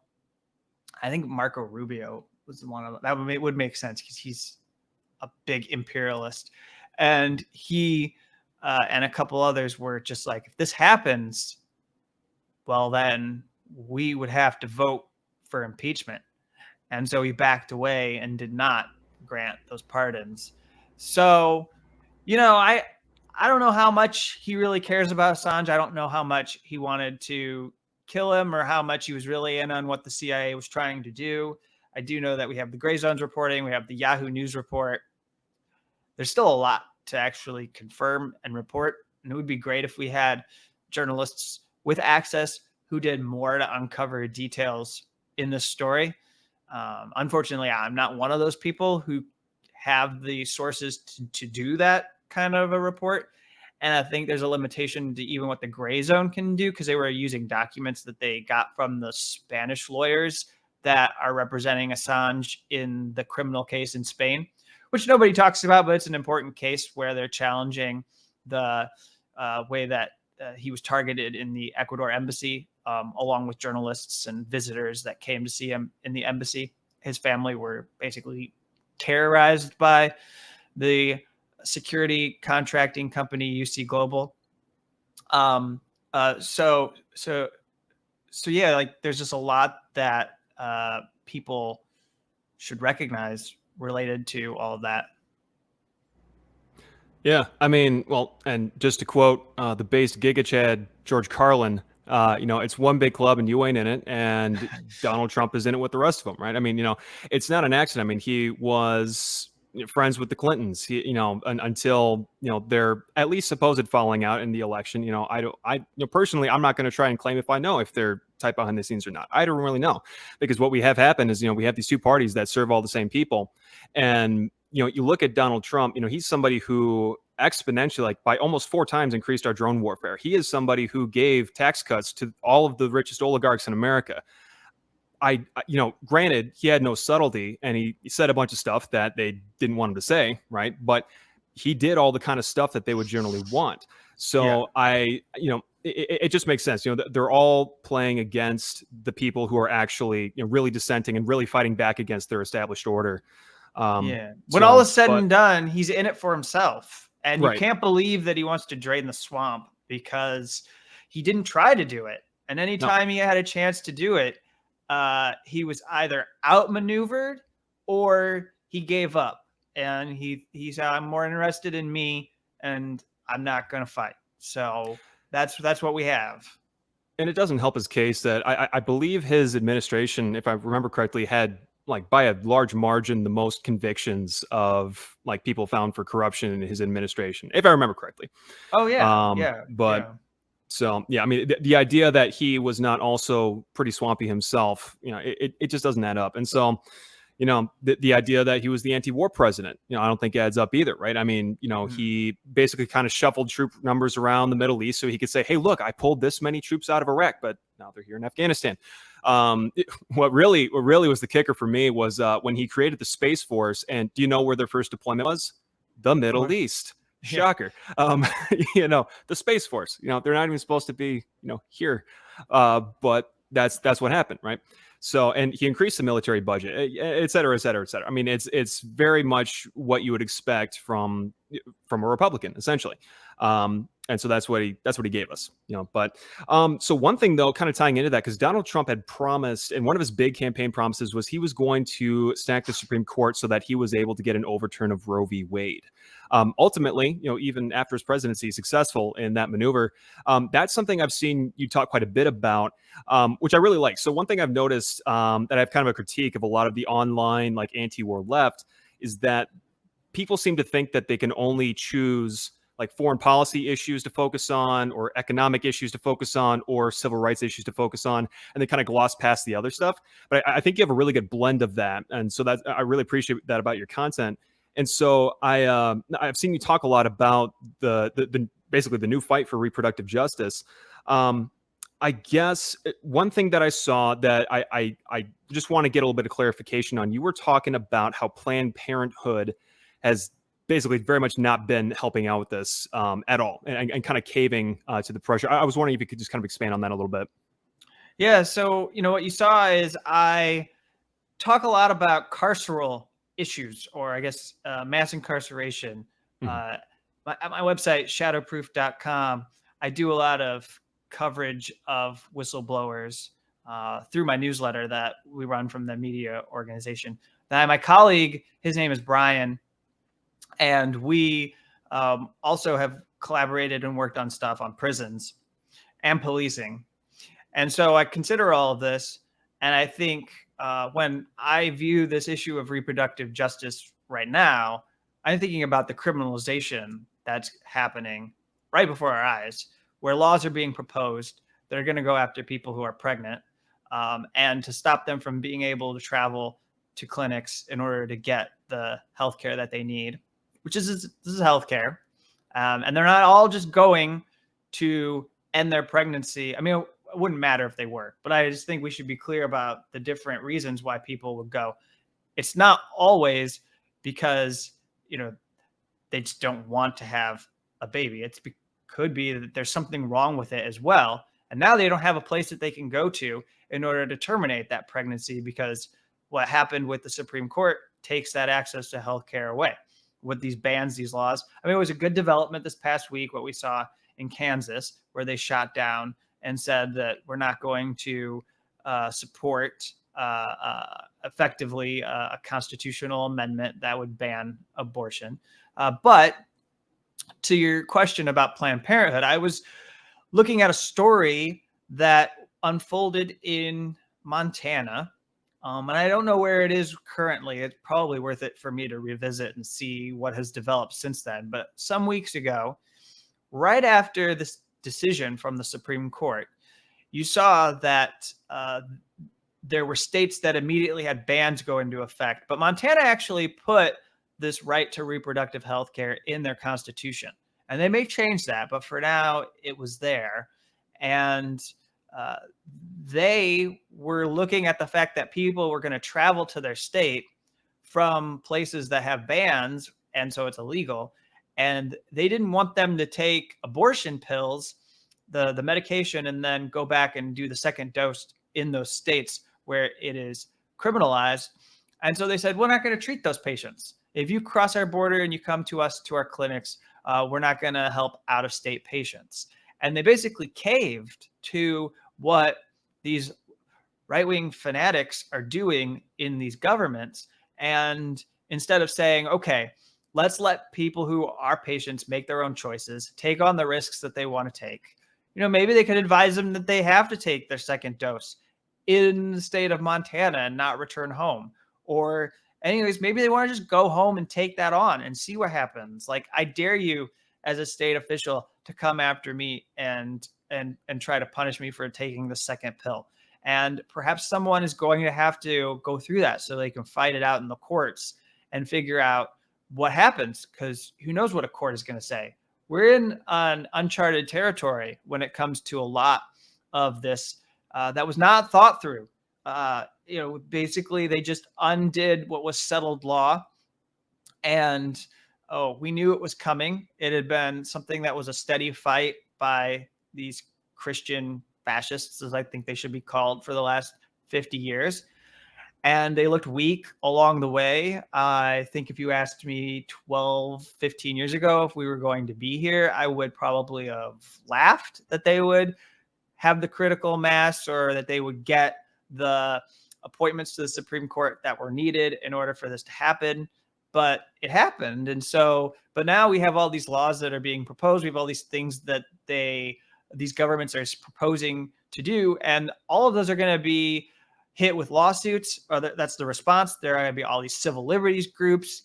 I think Marco Rubio was the one of that would make sense because he's a big imperialist, and he and a couple others were just like, if this happens, well, then we would have to vote for impeachment. And so he backed away and did not grant those pardons. So, I don't know how much he really cares about Assange. I don't know how much he wanted to kill him or how much he was really in on what the CIA was trying to do. I do know that we have the Gray Zones reporting. We have the Yahoo News report. There's still a lot to actually confirm and report. And it would be great if we had journalists with access who did more to uncover details in this story. Unfortunately, I'm not one of those people who have the sources to do that kind of a report. And I think there's a limitation to even what the Gray Zone can do because they were using documents that they got from the Spanish lawyers that are representing Assange in the criminal case in Spain, which nobody talks about, but it's an important case where they're challenging the way that he was targeted in the Ecuador embassy, along with journalists and visitors that came to see him in the embassy. His family were basically terrorized by the security contracting company UC Global. So yeah, like there's just a lot that people should recognize related to all of that. Yeah, I mean, well, and just to quote the based Giga Chad George Carlin, it's one big club and you ain't in it, and Donald Trump is in it with the rest of them, right? I mean, it's not an accident. I mean, he was friends with the Clintons, until their at least supposed falling out in the election. Personally, I'm not going to try and claim if they're tight behind the scenes or not. I don't really know, because what we have happened is we have these two parties that serve all the same people, and you look at Donald Trump, he's somebody who exponentially, like by almost 4 times, increased our drone warfare. He is somebody who gave tax cuts to all of the richest oligarchs in America. granted, he had no subtlety, and he said a bunch of stuff that they didn't want him to say, right? But he did all the kind of stuff that they would generally want. Yeah. So it just makes sense. They're all playing against the people who are actually, really dissenting and really fighting back against their established order. Yeah. When all is said But and done, he's in it for himself. And you right, can't believe that he wants to drain the swamp because he didn't try to do it. And no, anytime he had a chance to do it, he was either outmaneuvered or he gave up. And he said, I'm more interested in me and I'm not going to fight. So that's what we have. and it doesn't help his case that I believe his administration, if I remember correctly, had, like, by a large margin, the most convictions of, like, people found for corruption in his administration, if I remember correctly. Oh yeah. Yeah. But Yeah. so yeah, I mean, the idea that he was not also pretty swampy himself, it just doesn't add up. And so, the idea that he was the anti-war president, I don't think adds up either, right? I mean, Mhm. he basically kind of shuffled troop numbers around the Middle East so he could say, hey, look, I pulled this many troops out of Iraq, but now they're here in Afghanistan. What really was the kicker for me was when he created the Space Force. And do you know where their first deployment was? The Middle Or- East. Yeah. Shocker. The Space Force, they're not even supposed to be, here. But that's what happened, right? So, and he increased the military budget, et cetera, et cetera, et cetera. I mean, it's very much what you would expect from a Republican, essentially. And so that's what he gave us, But so one thing though, kind of tying into that, because Donald Trump had promised, and one of his big campaign promises was he was going to stack the Supreme Court so that he was able to get an overturn of Roe v. Wade. Ultimately, even after his presidency, successful in that maneuver. That's something I've seen you talk quite a bit about, which I really like. So one thing I've noticed that I have kind of a critique of a lot of the online, like, anti-war left, is that people seem to think that they can only choose, like, foreign policy issues to focus on, or economic issues to focus on, or civil rights issues to focus on, and they kind of gloss past the other stuff. But I think you have a really good blend of that, and so that I really appreciate that about your content. And so I've seen you talk a lot about the basically the new fight for reproductive justice. I guess one thing that I saw that I just want to get a little bit of clarification on. You were talking about how Planned Parenthood has basically very much not been helping out with this at all, and kind of caving to the pressure. I was wondering if you could just kind of expand on that a little bit. Yeah. So, what you saw is I talk a lot about carceral issues, or I guess mass incarceration. Mhm. At my website, shadowproof.com, I do a lot of coverage of whistleblowers through my newsletter that we run from the media organization. Now, my colleague, his name is Brian, and we also have collaborated and worked on stuff on prisons and policing. And so I consider all of this. And I think when I view this issue of reproductive justice right now, I'm thinking about the criminalization that's happening right before our eyes, where laws are being proposed that are going to go after people who are pregnant, and to stop them from being able to travel to clinics in order to get the healthcare that they need, which is this is healthcare. And they're not all just going to end their pregnancy. I mean, it wouldn't matter if they were, but I just think we should be clear about the different reasons why people would go. It's not always because, they just don't want to have a baby. Could be that there's something wrong with it as well. And now they don't have a place that they can go to in order to terminate that pregnancy, because what happened with the Supreme Court takes that access to healthcare away with these bans, these laws. I mean, it was a good development this past week, what we saw in Kansas, where they shot down and said that we're not going to support effectively a constitutional amendment that would ban abortion. But to your question about Planned Parenthood, I was looking at a story that unfolded in Montana. And I don't know where it is currently. It's probably worth it for me to revisit and see what has developed since then. But some weeks ago, right after this decision from the Supreme Court, you saw that there were states that immediately had bans go into effect. But Montana actually put this right to reproductive health care in their constitution. And they may change that, but for now, it was there. And uh, they were looking at the fact that people were going to travel to their state from places that have bans, and so it's illegal. And they didn't want them to take abortion pills, the medication, and then go back and do the second dose in those states where it is criminalized. And so they said, we're not going to treat those patients. If you cross our border and you come to us, to our clinics, we're not going to help out-of-state patients. And they basically caved to what these right-wing fanatics are doing in these governments. And instead of saying, okay, let's let people who are patients make their own choices, take on the risks that they want to take. Maybe they could advise them that they have to take their second dose in the state of Montana and not return home. Or anyways, maybe they want to just go home and take that on and see what happens. Like, I dare you as a state official to come after me and try to punish me for taking the second pill. And perhaps someone is going to have to go through that so they can fight it out in the courts and figure out what happens, because who knows what a court is going to say. We're in an uncharted territory when it comes to a lot of this that was not thought through. Basically, they just undid what was settled law. And we knew it was coming. It had been something that was a steady fight by these Christian fascists, as I think they should be called, for the last 50 years. And they looked weak along the way. I think if you asked me 12, 15 years ago if we were going to be here, I would probably have laughed that they would have the critical mass or that they would get the appointments to the Supreme Court that were needed in order for this to happen. But it happened. And so, but now we have all these laws that are being proposed. We have all these things that these governments are proposing to do. And all of those are going to be hit with lawsuits. That's the response. There are going to be all these civil liberties groups,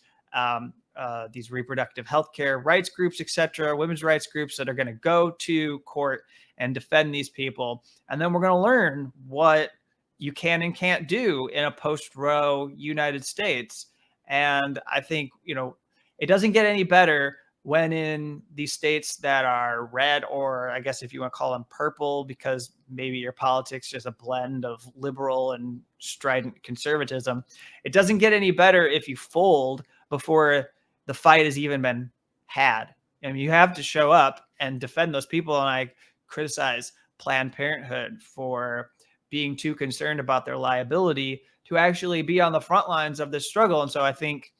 these reproductive healthcare rights groups, etc., women's rights groups that are going to go to court and defend these people. And then we're going to learn what you can and can't do in a post-Roe United States. And I think, it doesn't get any better when in these states that are red, or I guess if you want to call them purple, because maybe your politics is a blend of liberal and strident conservatism. It doesn't get any better if you fold before the fight has even been had. You have to show up and defend those people. And I criticize Planned Parenthood for being too concerned about their liability to actually be on the front lines of this struggle. And so I think,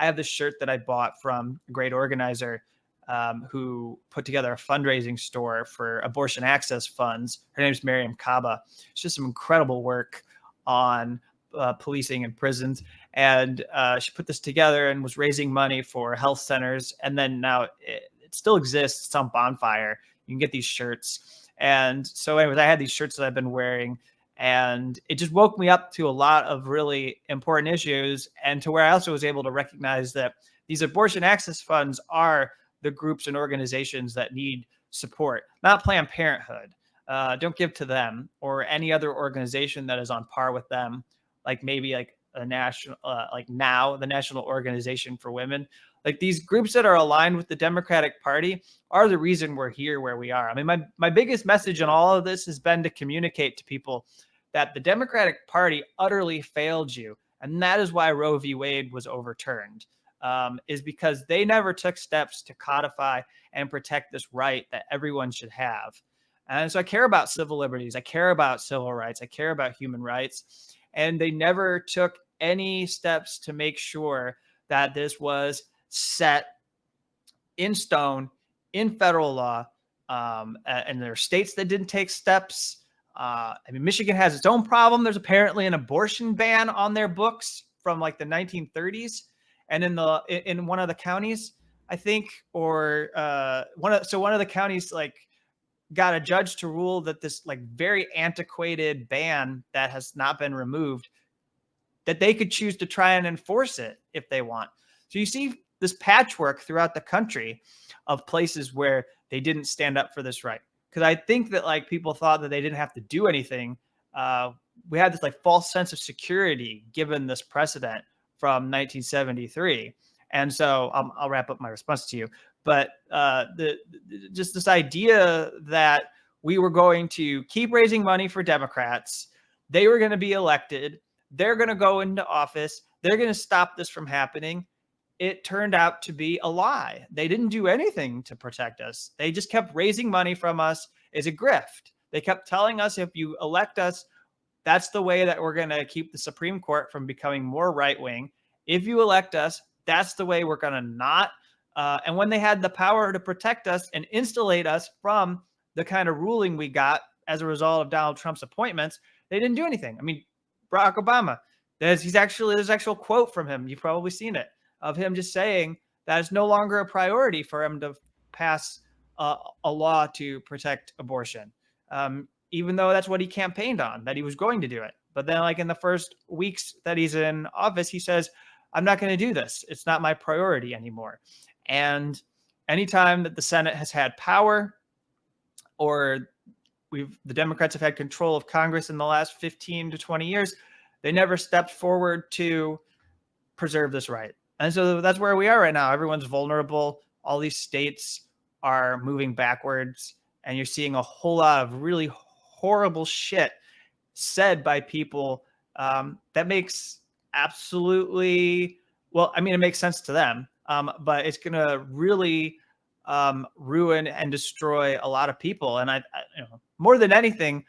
I have this shirt that I bought from a great organizer who put together a fundraising store for abortion access funds. Her name is Miriam Kaba. It's just some incredible work on policing in prisons. And she put this together and was raising money for health centers. And then now it still exists. It's on Bonfire. You can get these shirts. And so anyways, I had these shirts that I've been wearing, and it just woke me up to a lot of really important issues, and to where I also was able to recognize that these abortion access funds are the groups and organizations that need support, not Planned Parenthood. Don't give to them or any other organization that is on par with them, like maybe like a national, like now the National Organization for Women. Like, these groups that are aligned with the Democratic Party are the reason we're here where we are. I mean, my biggest message in all of this has been to communicate to people that the Democratic Party utterly failed you. And that is why Roe v. Wade was overturned, is because they never took steps to codify and protect this right that everyone should have. And so I care about civil liberties. I care about civil rights. I care about human rights. And they never took any steps to make sure that this was set in stone in federal law. And there are states that didn't take steps. Michigan has its own problem. There's apparently an abortion ban on their books from like the 1930s, and in one of the counties, I think, or one of the counties like got a judge to rule that this like very antiquated ban that has not been removed, that they could choose to try and enforce it if they want. So you see this patchwork throughout the country of places where they didn't stand up for this right. Because I think that like people thought that they didn't have to do anything. We had this like false sense of security given this precedent from 1973. And so I'll wrap up my response to you. But just this idea that we were going to keep raising money for Democrats. They were going to be elected. They're going to go into office. They're going to stop this from happening. It turned out to be a lie. They didn't do anything to protect us. They just kept raising money from us as a grift. They kept telling us, if you elect us, that's the way that we're going to keep the Supreme Court from becoming more right-wing. If you elect us, that's the way we're going to not. And when they had the power to protect us and insulate us from the kind of ruling we got as a result of Donald Trump's appointments, they didn't do anything. I mean, Barack Obama, there's actual quote from him. You've probably seen it, of him just saying that it's no longer a priority for him to pass a law to protect abortion, even though that's what he campaigned on, that he was going to do it. But then, like, in the first weeks that he's in office, he says, I'm not going to do this. It's not my priority anymore. And anytime that the Senate has had power, or the Democrats have had control of Congress in the last 15 to 20 years, they never stepped forward to preserve this right. And so that's where we are right now. Everyone's vulnerable. All these states are moving backwards, and you're seeing a whole lot of really horrible shit said by people that makes absolutely, well, I mean, it makes sense to them, but it's going to really ruin and destroy a lot of people. And I more than anything,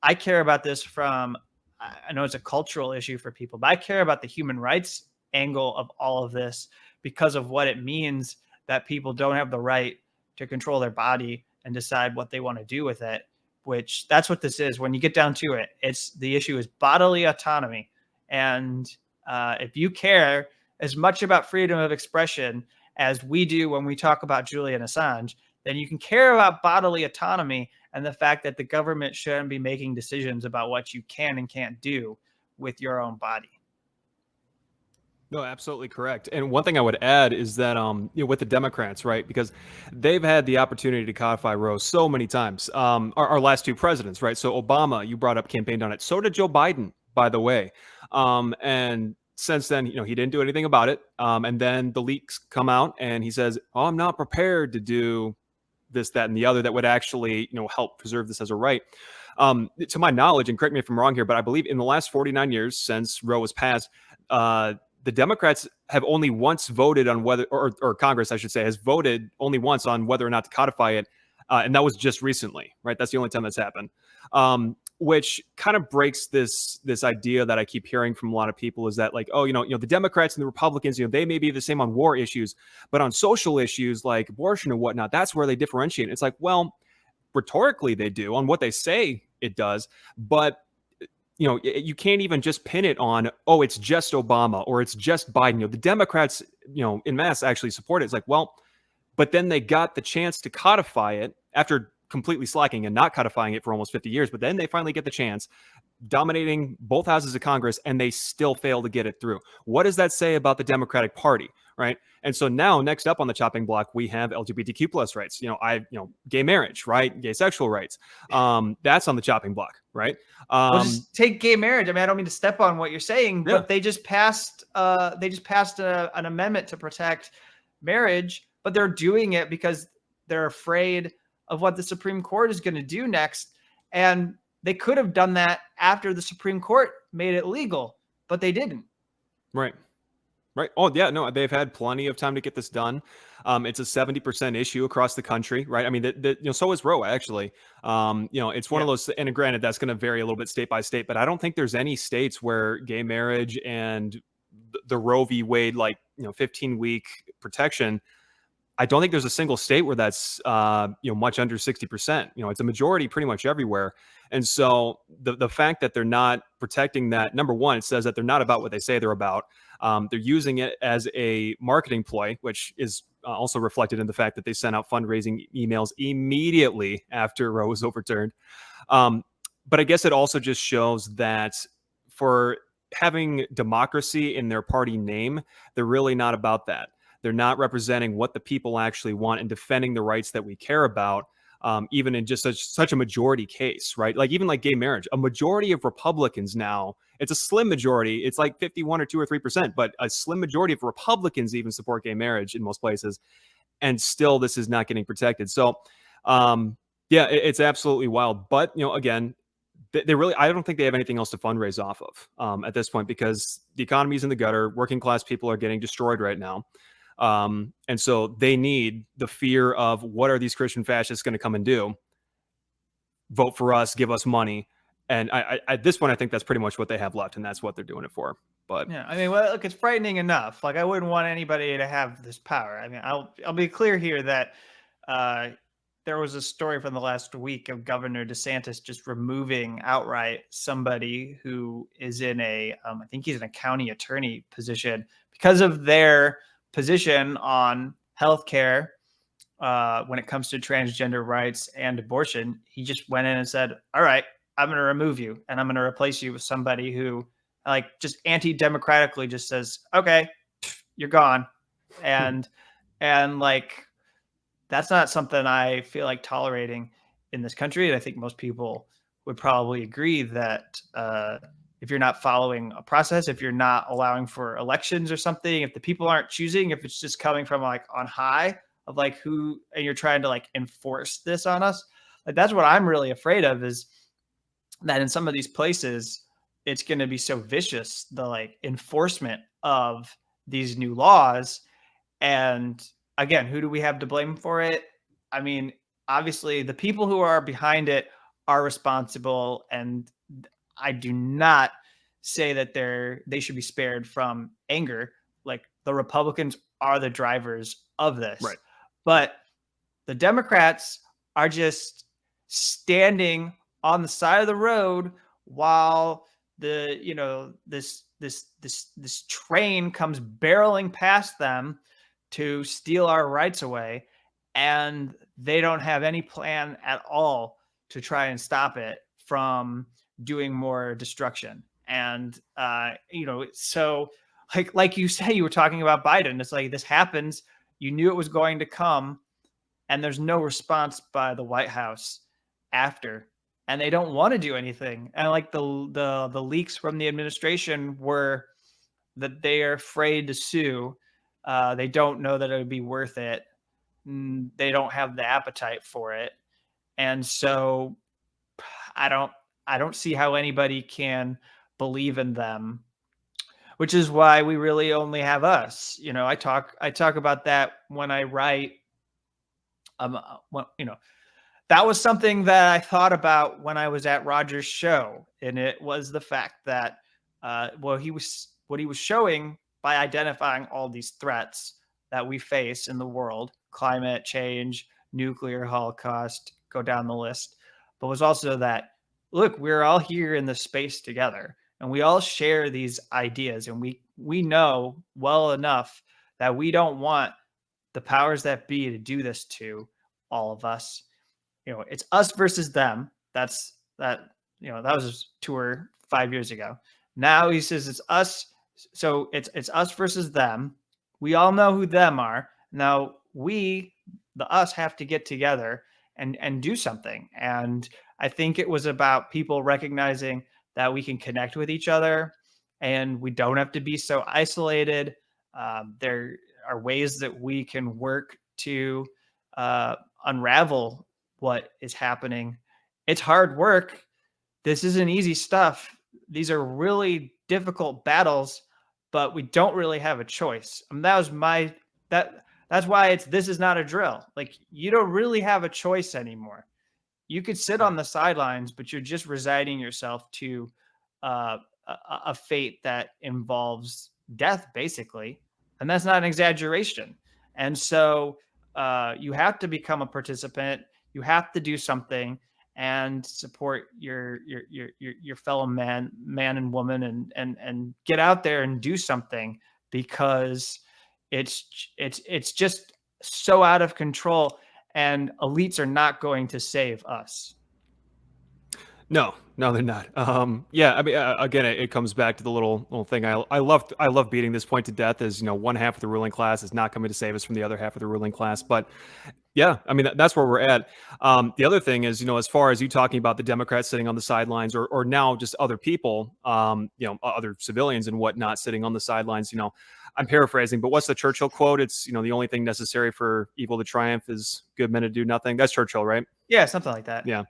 I care about this from, I know it's a cultural issue for people, but I care about the human rights angle of all of this, because of what it means that people don't have the right to control their body and decide what they want to do with it, which that's what this is. When you get down to it, the issue is bodily autonomy. And if you care as much about freedom of expression as we do when we talk about Julian Assange, then you can care about bodily autonomy and the fact that the government shouldn't be making decisions about what you can and can't do with your own body. No, absolutely correct. And one thing I would add is that, with the Democrats, right, because they've had the opportunity to codify Roe so many times. Our last two presidents, right? So Obama, you brought up, campaigned on it. So did Joe Biden, by the way. And since then, he didn't do anything about it. And then the leaks come out, and he says, "Oh, I'm not prepared to do this, that, and the other that would actually, help preserve this as a right." To my knowledge, and correct me if I'm wrong here, but I believe in the last 49 years since Roe was passed, the Democrats have only once voted on whether, or Congress, I should say, has voted only once on whether or not to codify it. And that was just recently, right? That's the only time that's happened. Which kind of breaks this idea that I keep hearing from a lot of people, is that, like, oh, the Democrats and the Republicans, they may be the same on war issues, but on social issues like abortion and whatnot, that's where they differentiate. It's like, well, rhetorically they do, on what they say it does, but you can't even just pin it on, oh, it's just Obama or it's just Biden. The Democrats, en masse actually support it. It's like, well, but then they got the chance to codify it after completely slacking and not codifying it for almost 50 years. But then they finally get the chance, dominating both houses of Congress, and they still fail to get it through. What does that say about the Democratic Party, right? And so now, next up on the chopping block, we have LGBTQ plus rights. Gay marriage, right? Gay sexual rights. That's on the chopping block, right? Well, just take gay marriage. I mean, I don't mean to step on what you're saying, Yeah. but they just passed an amendment to protect marriage, but they're doing it because they're afraid of what the Supreme Court is going to do next. And they could have done that after the Supreme Court made it legal, but they didn't. Right. Right. Oh, yeah. No, they've had plenty of time to get this done. It's a 70% issue across the country, right? I mean, so is Roe, actually. It's one of those, and granted, that's going to vary a little bit state by state, but I don't think there's any states where gay marriage and the Roe v. Wade, 15-week protection, I don't think there's a single state where that's, much under 60%. It's a majority pretty much everywhere. And so the fact that they're not protecting that, number one, it says that they're not about what they say they're about. They're using it as a marketing ploy, which is also reflected in the fact that they sent out fundraising emails immediately after Roe was overturned. But I guess it also just shows that for having democracy in their party name, they're really not about that. They're not representing what the people actually want and defending the rights that we care about, even in just such a majority case, right? Like even like gay marriage, a majority of Republicans now, it's a slim majority. It's like 51 or 2 or 3%, but a slim majority of Republicans even support gay marriage in most places. And still, this is not getting protected. So Yeah, it's absolutely wild. But again, they really, I don't think they have anything else to fundraise off of at this point, because the economy's in the gutter. Working class people are getting destroyed right now. And so they need the fear of, what are these Christian fascists going to come and do? Vote for us, give us money. And at this point, I think that's pretty much what they have left, and that's what they're doing it for. But yeah, I mean, well, look, it's frightening enough. Like, I wouldn't want anybody to have this power. I mean, I'll be clear here that there was a story from the last week of Governor DeSantis just removing outright somebody who is in I think he's in a county attorney position, because of their position on healthcare when it comes to transgender rights and abortion. He just went in and said, all right, I'm going to remove you, and I'm going to replace you with somebody who, like, just anti-democratically just says, okay, you're gone. And like, that's not something I feel like tolerating in this country. And I think most people would probably agree that if you're not following a process, if you're not allowing for elections or something, if the people aren't choosing, if it's just coming from like on high of like who, and you're trying to like enforce this on us, like, that's what I'm really afraid of, is that in some of these places, it's going to be so vicious, the like enforcement of these new laws. And again, who do we have to blame for it? I mean, obviously the people who are behind it are responsible, and I do not say that they should be spared from anger. Like, the Republicans are the drivers of this. Right. But the Democrats are just standing on the side of the road while this train comes barreling past them to steal our rights away, and they don't have any plan at all to try and stop it from doing more destruction. And so like you say, you were talking about Biden. It's like, this happens, you knew it was going to come, and there's no response by the White House after, and they don't want to do anything. And like the leaks from the administration were that they are afraid to sue. They don't know that it would be worth it. They don't have the appetite for it. And so I don't see how anybody can believe in them, which is why we really only have us. I talk about that when I write. That was something that I thought about when I was at Roger's show, and it was the fact that what he was showing by identifying all these threats that we face in the world, climate change, nuclear holocaust, go down the list, but was also that, look, we're all here in this space together, and we all share these ideas, and we know well enough that we don't want the powers that be to do this to all of us. It's us versus them. That was his tour 5 years ago. Now he says it's us. So it's us versus them. We all know who them are. Now the us have to get together and do something. And I think it was about people recognizing that we can connect with each other, and we don't have to be so isolated. There are ways that we can work to unravel what is happening. It's hard work. This isn't easy stuff. These are really difficult battles, but we don't really have a choice. That's why this is not a drill. Like, you don't really have a choice anymore. You could sit on the sidelines, but you're just resigning yourself to a fate that involves death, basically. And that's not an exaggeration. And so you have to become a participant. You have to do something and support your fellow man and woman, and get out there and do something, because it's just so out of control, and elites are not going to save us. No, they're not. Yeah, I mean, again, it comes back to the little thing. I love beating this point to death. Is one half of the ruling class is not coming to save us from the other half of the ruling class. But Yeah, I mean that's where we're at. The other thing is, as far as you talking about the Democrats sitting on the sidelines, or now just other people, other civilians and whatnot sitting on the sidelines. I'm paraphrasing, but what's the Churchill quote? It's the only thing necessary for evil to triumph is good men to do nothing. That's Churchill, right? Yeah, something like that. Yeah.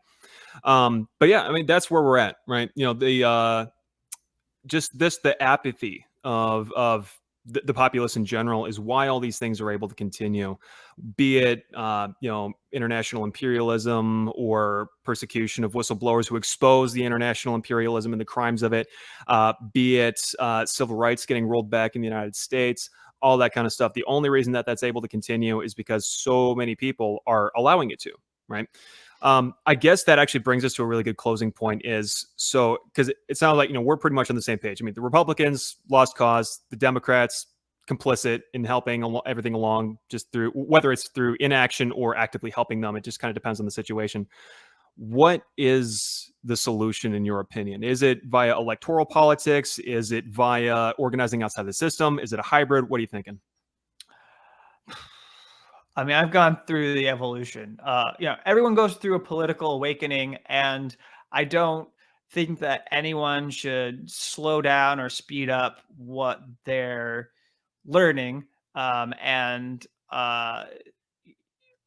But yeah, I mean that's where we're at, right? The just the apathy of the populace in general is why all these things are able to continue, be it international imperialism or persecution of whistleblowers who expose the international imperialism and the crimes of it, be it civil rights getting rolled back in the United States, all that kind of stuff. The only reason that that's able to continue is because so many people are allowing it to, right? I guess that actually brings us to a really good closing point because it sounds like, we're pretty much on the same page. I mean, the Republicans lost cause, the Democrats complicit in helping everything along just through, whether it's through inaction or actively helping them. It just kind of depends on the situation. What is the solution in your opinion? Is it via electoral politics? Is it via organizing outside the system? Is it a hybrid? What are you thinking? I mean, I've gone through the evolution. Everyone goes through a political awakening, and I don't think that anyone should slow down or speed up what they're learning. And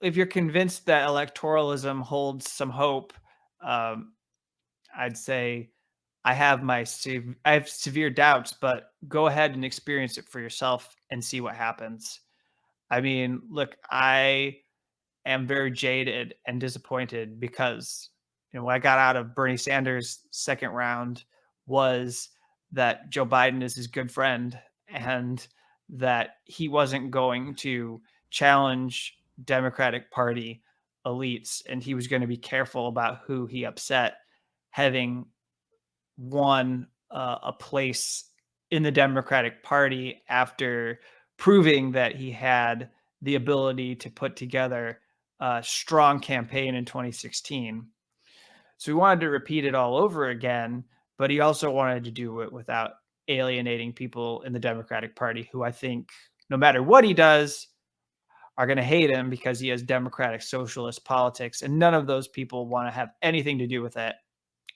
if you're convinced that electoralism holds some hope, um, I'd say I have severe doubts, but go ahead and experience it for yourself and see what happens. I mean, look, I am very jaded and disappointed because what I got out of Bernie Sanders' second round was that Joe Biden is his good friend and that he wasn't going to challenge Democratic Party elites, and he was going to be careful about who he upset, having won a place in the Democratic Party after proving that he had the ability to put together a strong campaign in 2016. So he wanted to repeat it all over again, but he also wanted to do it without alienating people in the Democratic Party who I think, no matter what he does, are going to hate him because he has democratic socialist politics. And none of those people want to have anything to do with it.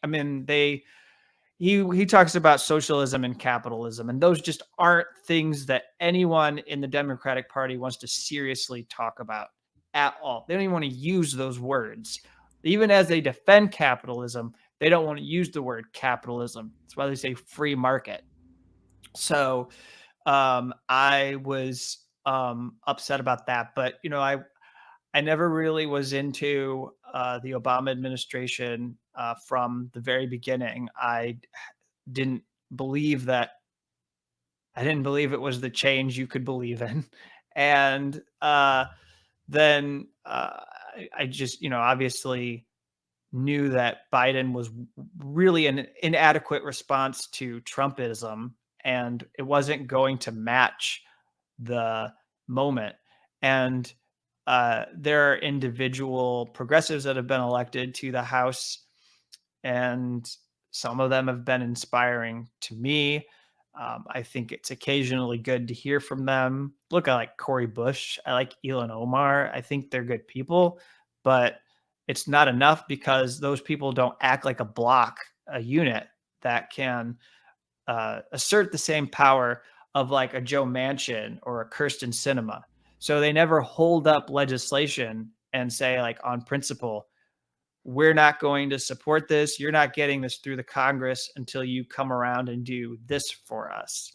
I mean, he talks about socialism and capitalism, and those just aren't things that anyone in the Democratic Party wants to seriously talk about at all. They don't even want to use those words. Even as they defend capitalism, they don't want to use the word capitalism. That's why they say free market. So I was upset about that, but I never really was into the Obama administration from the very beginning. Didn't believe that I didn't believe it was the change you could believe in. And then I just, obviously knew that Biden was really an inadequate response to Trumpism, and it wasn't going to match the moment. And there are individual progressives that have been elected to the House, and some of them have been inspiring to me. I think it's occasionally good to hear from them. Look, I like Cory Bush. I like Elon Omar. I think they're good people, but it's not enough because those people don't act like a block, a unit that can assert the same power of like a Joe Manchin or a Kirsten Sinema. So they never hold up legislation and say, like, on principle, we're not going to support this. You're not getting this through the Congress until you come around and do this for us.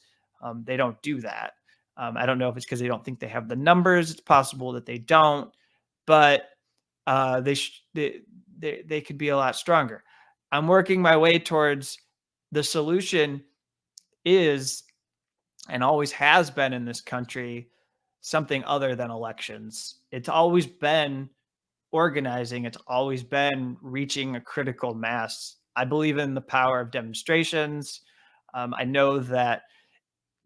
They don't do that. I don't know if it's because they don't think they have the numbers. It's possible that they don't, but they could be a lot stronger. I'm working my way towards the solution is and always has been in this country something other than elections. It's always been organizing, it's always been reaching a critical mass. I believe in the power of demonstrations. I know that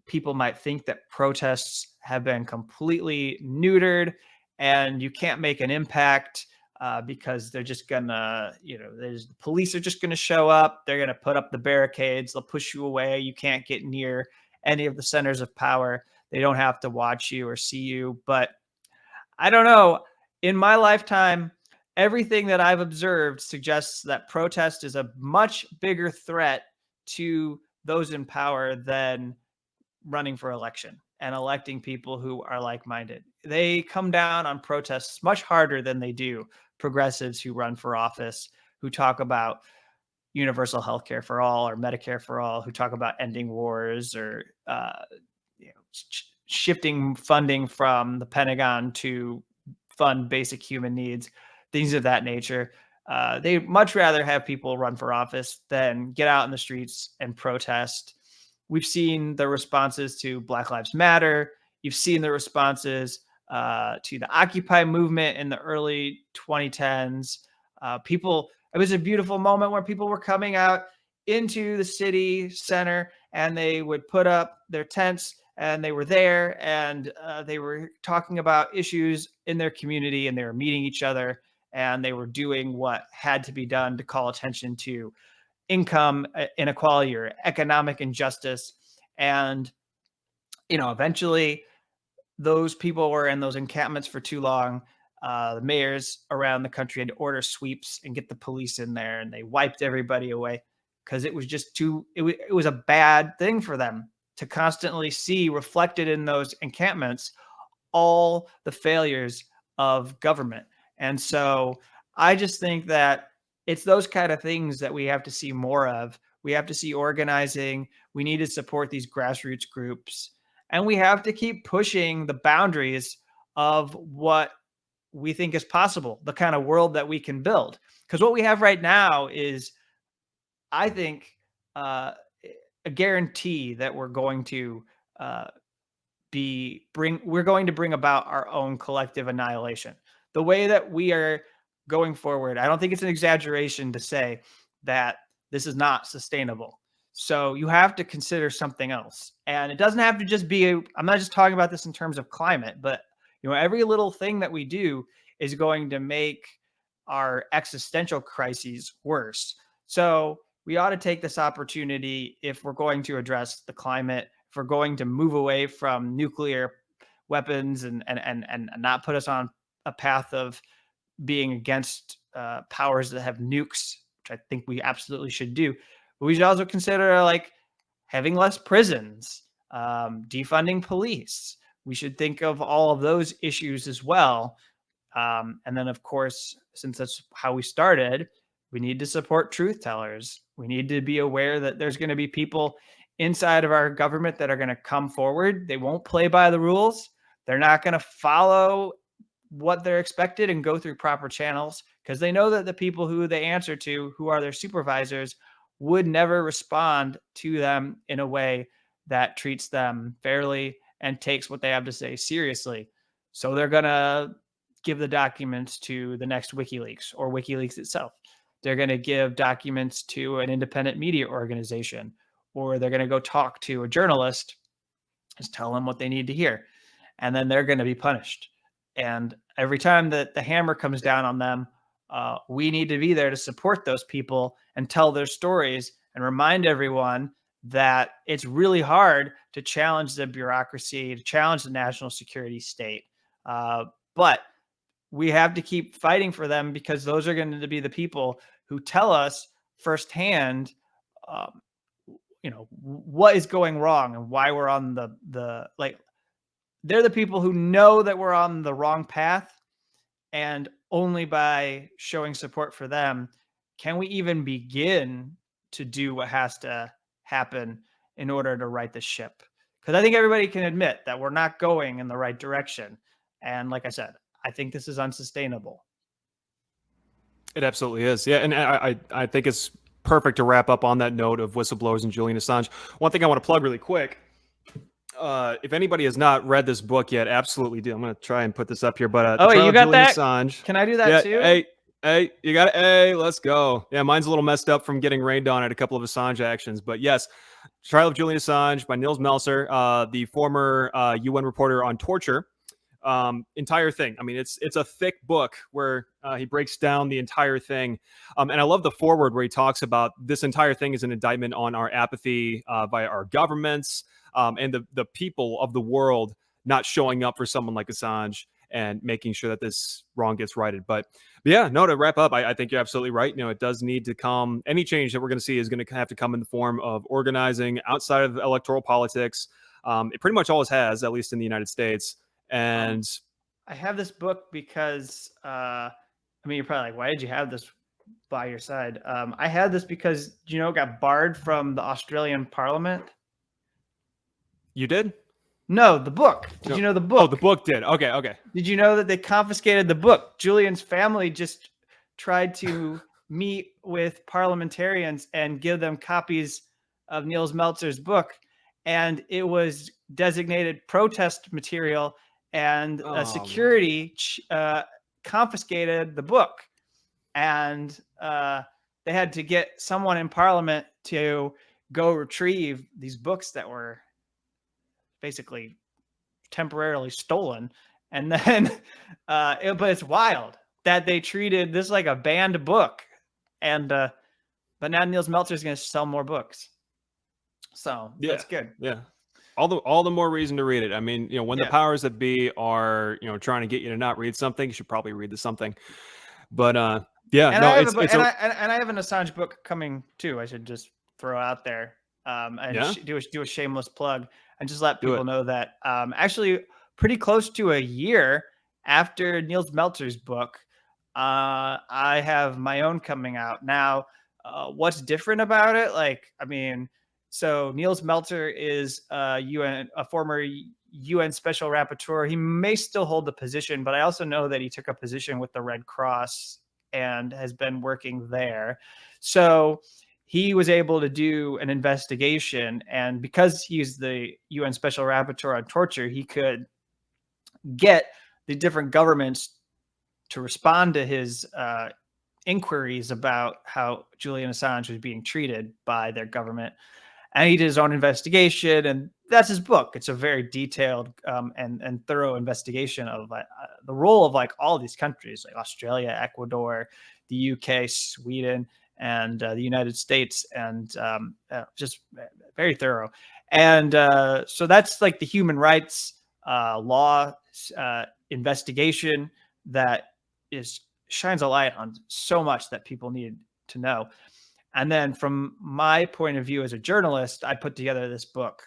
people might think that protests have been completely neutered and you can't make an impact because they're just gonna, the police are just gonna show up. They're gonna put up the barricades. They'll push you away. You can't get near any of the centers of power. They don't have to watch you or see you. But I don't know. in my lifetime, everything that I've observed suggests that protest is a much bigger threat to those in power than running for election and electing people who are like-minded. They come down on protests much harder than they do progressives who run for office, who talk about universal health care for all or Medicare for all, who talk about ending wars or shifting funding from the Pentagon to fund basic human needs, things of that nature. They much rather have people run for office than get out in the streets and protest. We've seen the responses to Black Lives Matter. You've seen the responses to the Occupy movement in the early 2010s. It was a beautiful moment where people were coming out into the city center and they would put up their tents and they were there and they were talking about issues in their community and they were meeting each other and they were doing what had to be done to call attention to income inequality or economic injustice. And, eventually those people were in those encampments for too long. The mayors around the country had to order sweeps and get the police in there, and they wiped everybody away because it was just it was a bad thing for them to constantly see reflected in those encampments all the failures of government. And so I just think that it's those kind of things that we have to see more of. We have to see organizing. We need to support these grassroots groups. And we have to keep pushing the boundaries of what we think is possible, the kind of world that we can build. Because what we have right now is, I think, a guarantee that we're going to bring about our own collective annihilation. The way that we are going forward, I don't think it's an exaggeration to say that this is not sustainable. So you have to consider something else. And it doesn't have to just be I'm not just talking about this in terms of climate, but every little thing that we do is going to make our existential crises worse. So we ought to take this opportunity, if we're going to address the climate, if we're going to move away from nuclear weapons and not put us on a path of being against powers that have nukes, which I think we absolutely should do. But we should also consider like having less prisons, defunding police. We should think of all of those issues as well. And then, of course, since that's how we started, we need to support truth tellers. We need to be aware that there's going to be people inside of our government that are going to come forward. They won't play by the rules. They're not going to follow what they're expected and go through proper channels because they know that the people who they answer to, who are their supervisors, would never respond to them in a way that treats them fairly and takes what they have to say seriously. So they're going to give the documents to the next WikiLeaks or WikiLeaks itself. They're going to give documents to an independent media organization, or they're going to go talk to a journalist, just tell them what they need to hear. And then they're going to be punished. And every time that the hammer comes down on them, we need to be there to support those people and tell their stories and remind everyone that it's really hard to challenge the bureaucracy, to challenge the national security state. But we have to keep fighting for them because those are going to be the people who tell us firsthand, what is going wrong and why we're on they're the people who know that we're on the wrong path. And only by showing support for them can we even begin to do what has to happen in order to right the ship. Because I think everybody can admit that we're not going in the right direction. And like I said, I think this is unsustainable. It absolutely is. Yeah. And I think it's perfect to wrap up on that note of whistleblowers and Julian Assange. One thing I want to plug really quick. If anybody has not read this book yet, absolutely do. I'm going to try and put this up here. But oh, you got Julian that? Assange. Can I do that too? Hey, you got it. Hey, let's go. Yeah, mine's a little messed up from getting rained on at a couple of Assange actions. But yes, Trial of Julian Assange by Nils Melzer, the former UN reporter on torture. Entire thing. I mean, it's a thick book where he breaks down the entire thing. And I love the foreword where he talks about this entire thing is an indictment on our apathy by our governments and the people of the world not showing up for someone like Assange. and making sure that this wrong gets righted. But yeah, no, to wrap up, I think you're absolutely right. It does need to come, any change that we're going to see is going to have to come in the form of organizing outside of electoral politics. It pretty much always has, at least in the United States. And I have this book because, you're probably like, why did you have this by your side? I had this because, it got barred from the Australian Parliament. You did? No, the book. Did you know the book? Oh, the book did. Okay. Did you know that they confiscated the book? Julian's family just tried to meet with parliamentarians and give them copies of Niels Meltzer's book, and it was designated protest material, and security confiscated the book, and they had to get someone in Parliament to go retrieve these books that were basically temporarily stolen. And then but it's wild that they treated this like a banned book, and but now Niels Meltzer is going to sell more books, so that's good. Yeah, all the more reason to read it. I mean, when the powers that be are trying to get you to not read something, you should probably read something. But yeah, and no, I have an Assange book coming too. I should just throw out there, and do a shameless plug and just let people know that actually pretty close to a year after Niels Meltzer's book, I have my own coming out now. What's different about it? So Niels Meltzer is a former UN special rapporteur. He may still hold the position, but I also know that he took a position with the Red Cross and has been working there. So he was able to do an investigation, and because he's the UN special rapporteur on torture, he could get the different governments to respond to his inquiries about how Julian Assange was being treated by their government. And he did his own investigation, and that's his book. It's a very detailed and thorough investigation of the role of all these countries, like Australia, Ecuador, the UK, Sweden, and the United States, and just very thorough. And so that's the human rights law investigation that shines a light on so much that people need to know. And then from my point of view as a journalist, I put together this book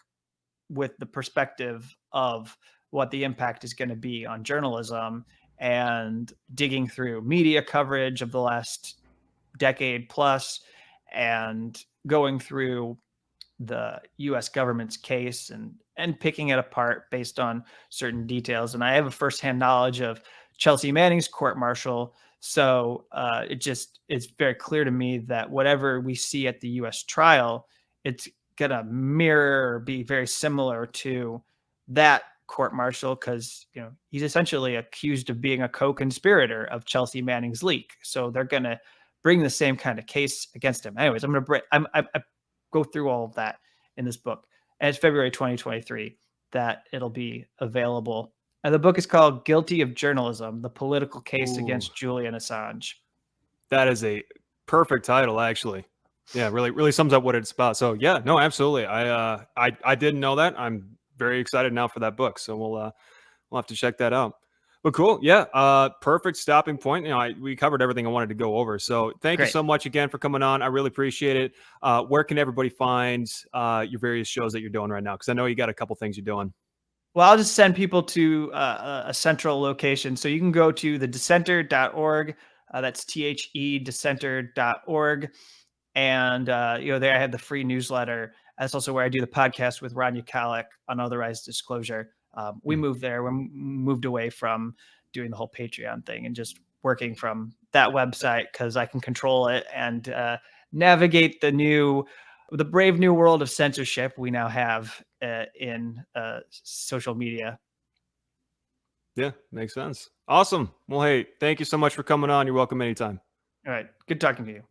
with the perspective of what the impact is going to be on journalism, and digging through media coverage of the last decade plus, and going through the US government's case and picking it apart based on certain details. And I have a firsthand knowledge of Chelsea Manning's court-martial. So it's very clear to me that whatever we see at the US trial, it's going to mirror or be very similar to that court-martial, because he's essentially accused of being a co-conspirator of Chelsea Manning's leak. So they're going to bring the same kind of case against him. Anyways, I go through all of that in this book, and it's February 2023 that it'll be available. And the book is called Guilty of Journalism: The Political Case Against Julian Assange. That is a perfect title, actually. Yeah, really sums up what it's about. So yeah, no, absolutely. I didn't know that. I'm very excited now for that book. So we'll have to check that out. But cool. Yeah. Perfect stopping point. We covered everything I wanted to go over. So thank you so much again for coming on. I really appreciate it. Where can everybody find your various shows that you're doing right now? Because I know you got a couple things you're doing. Well, I'll just send people to a central location. So you can go to thedissenter.org. That's THE dissenter.org. And, there I have the free newsletter. That's also where I do the podcast with Ron Ukalik, Unauthorized Disclosure. We moved there. We moved away from doing the whole Patreon thing and just working from that website, because I can control it and navigate the brave new world of censorship we now have in social media. Yeah, makes sense. Awesome. Well, hey, thank you so much for coming on. You're welcome anytime. All right. Good talking to you.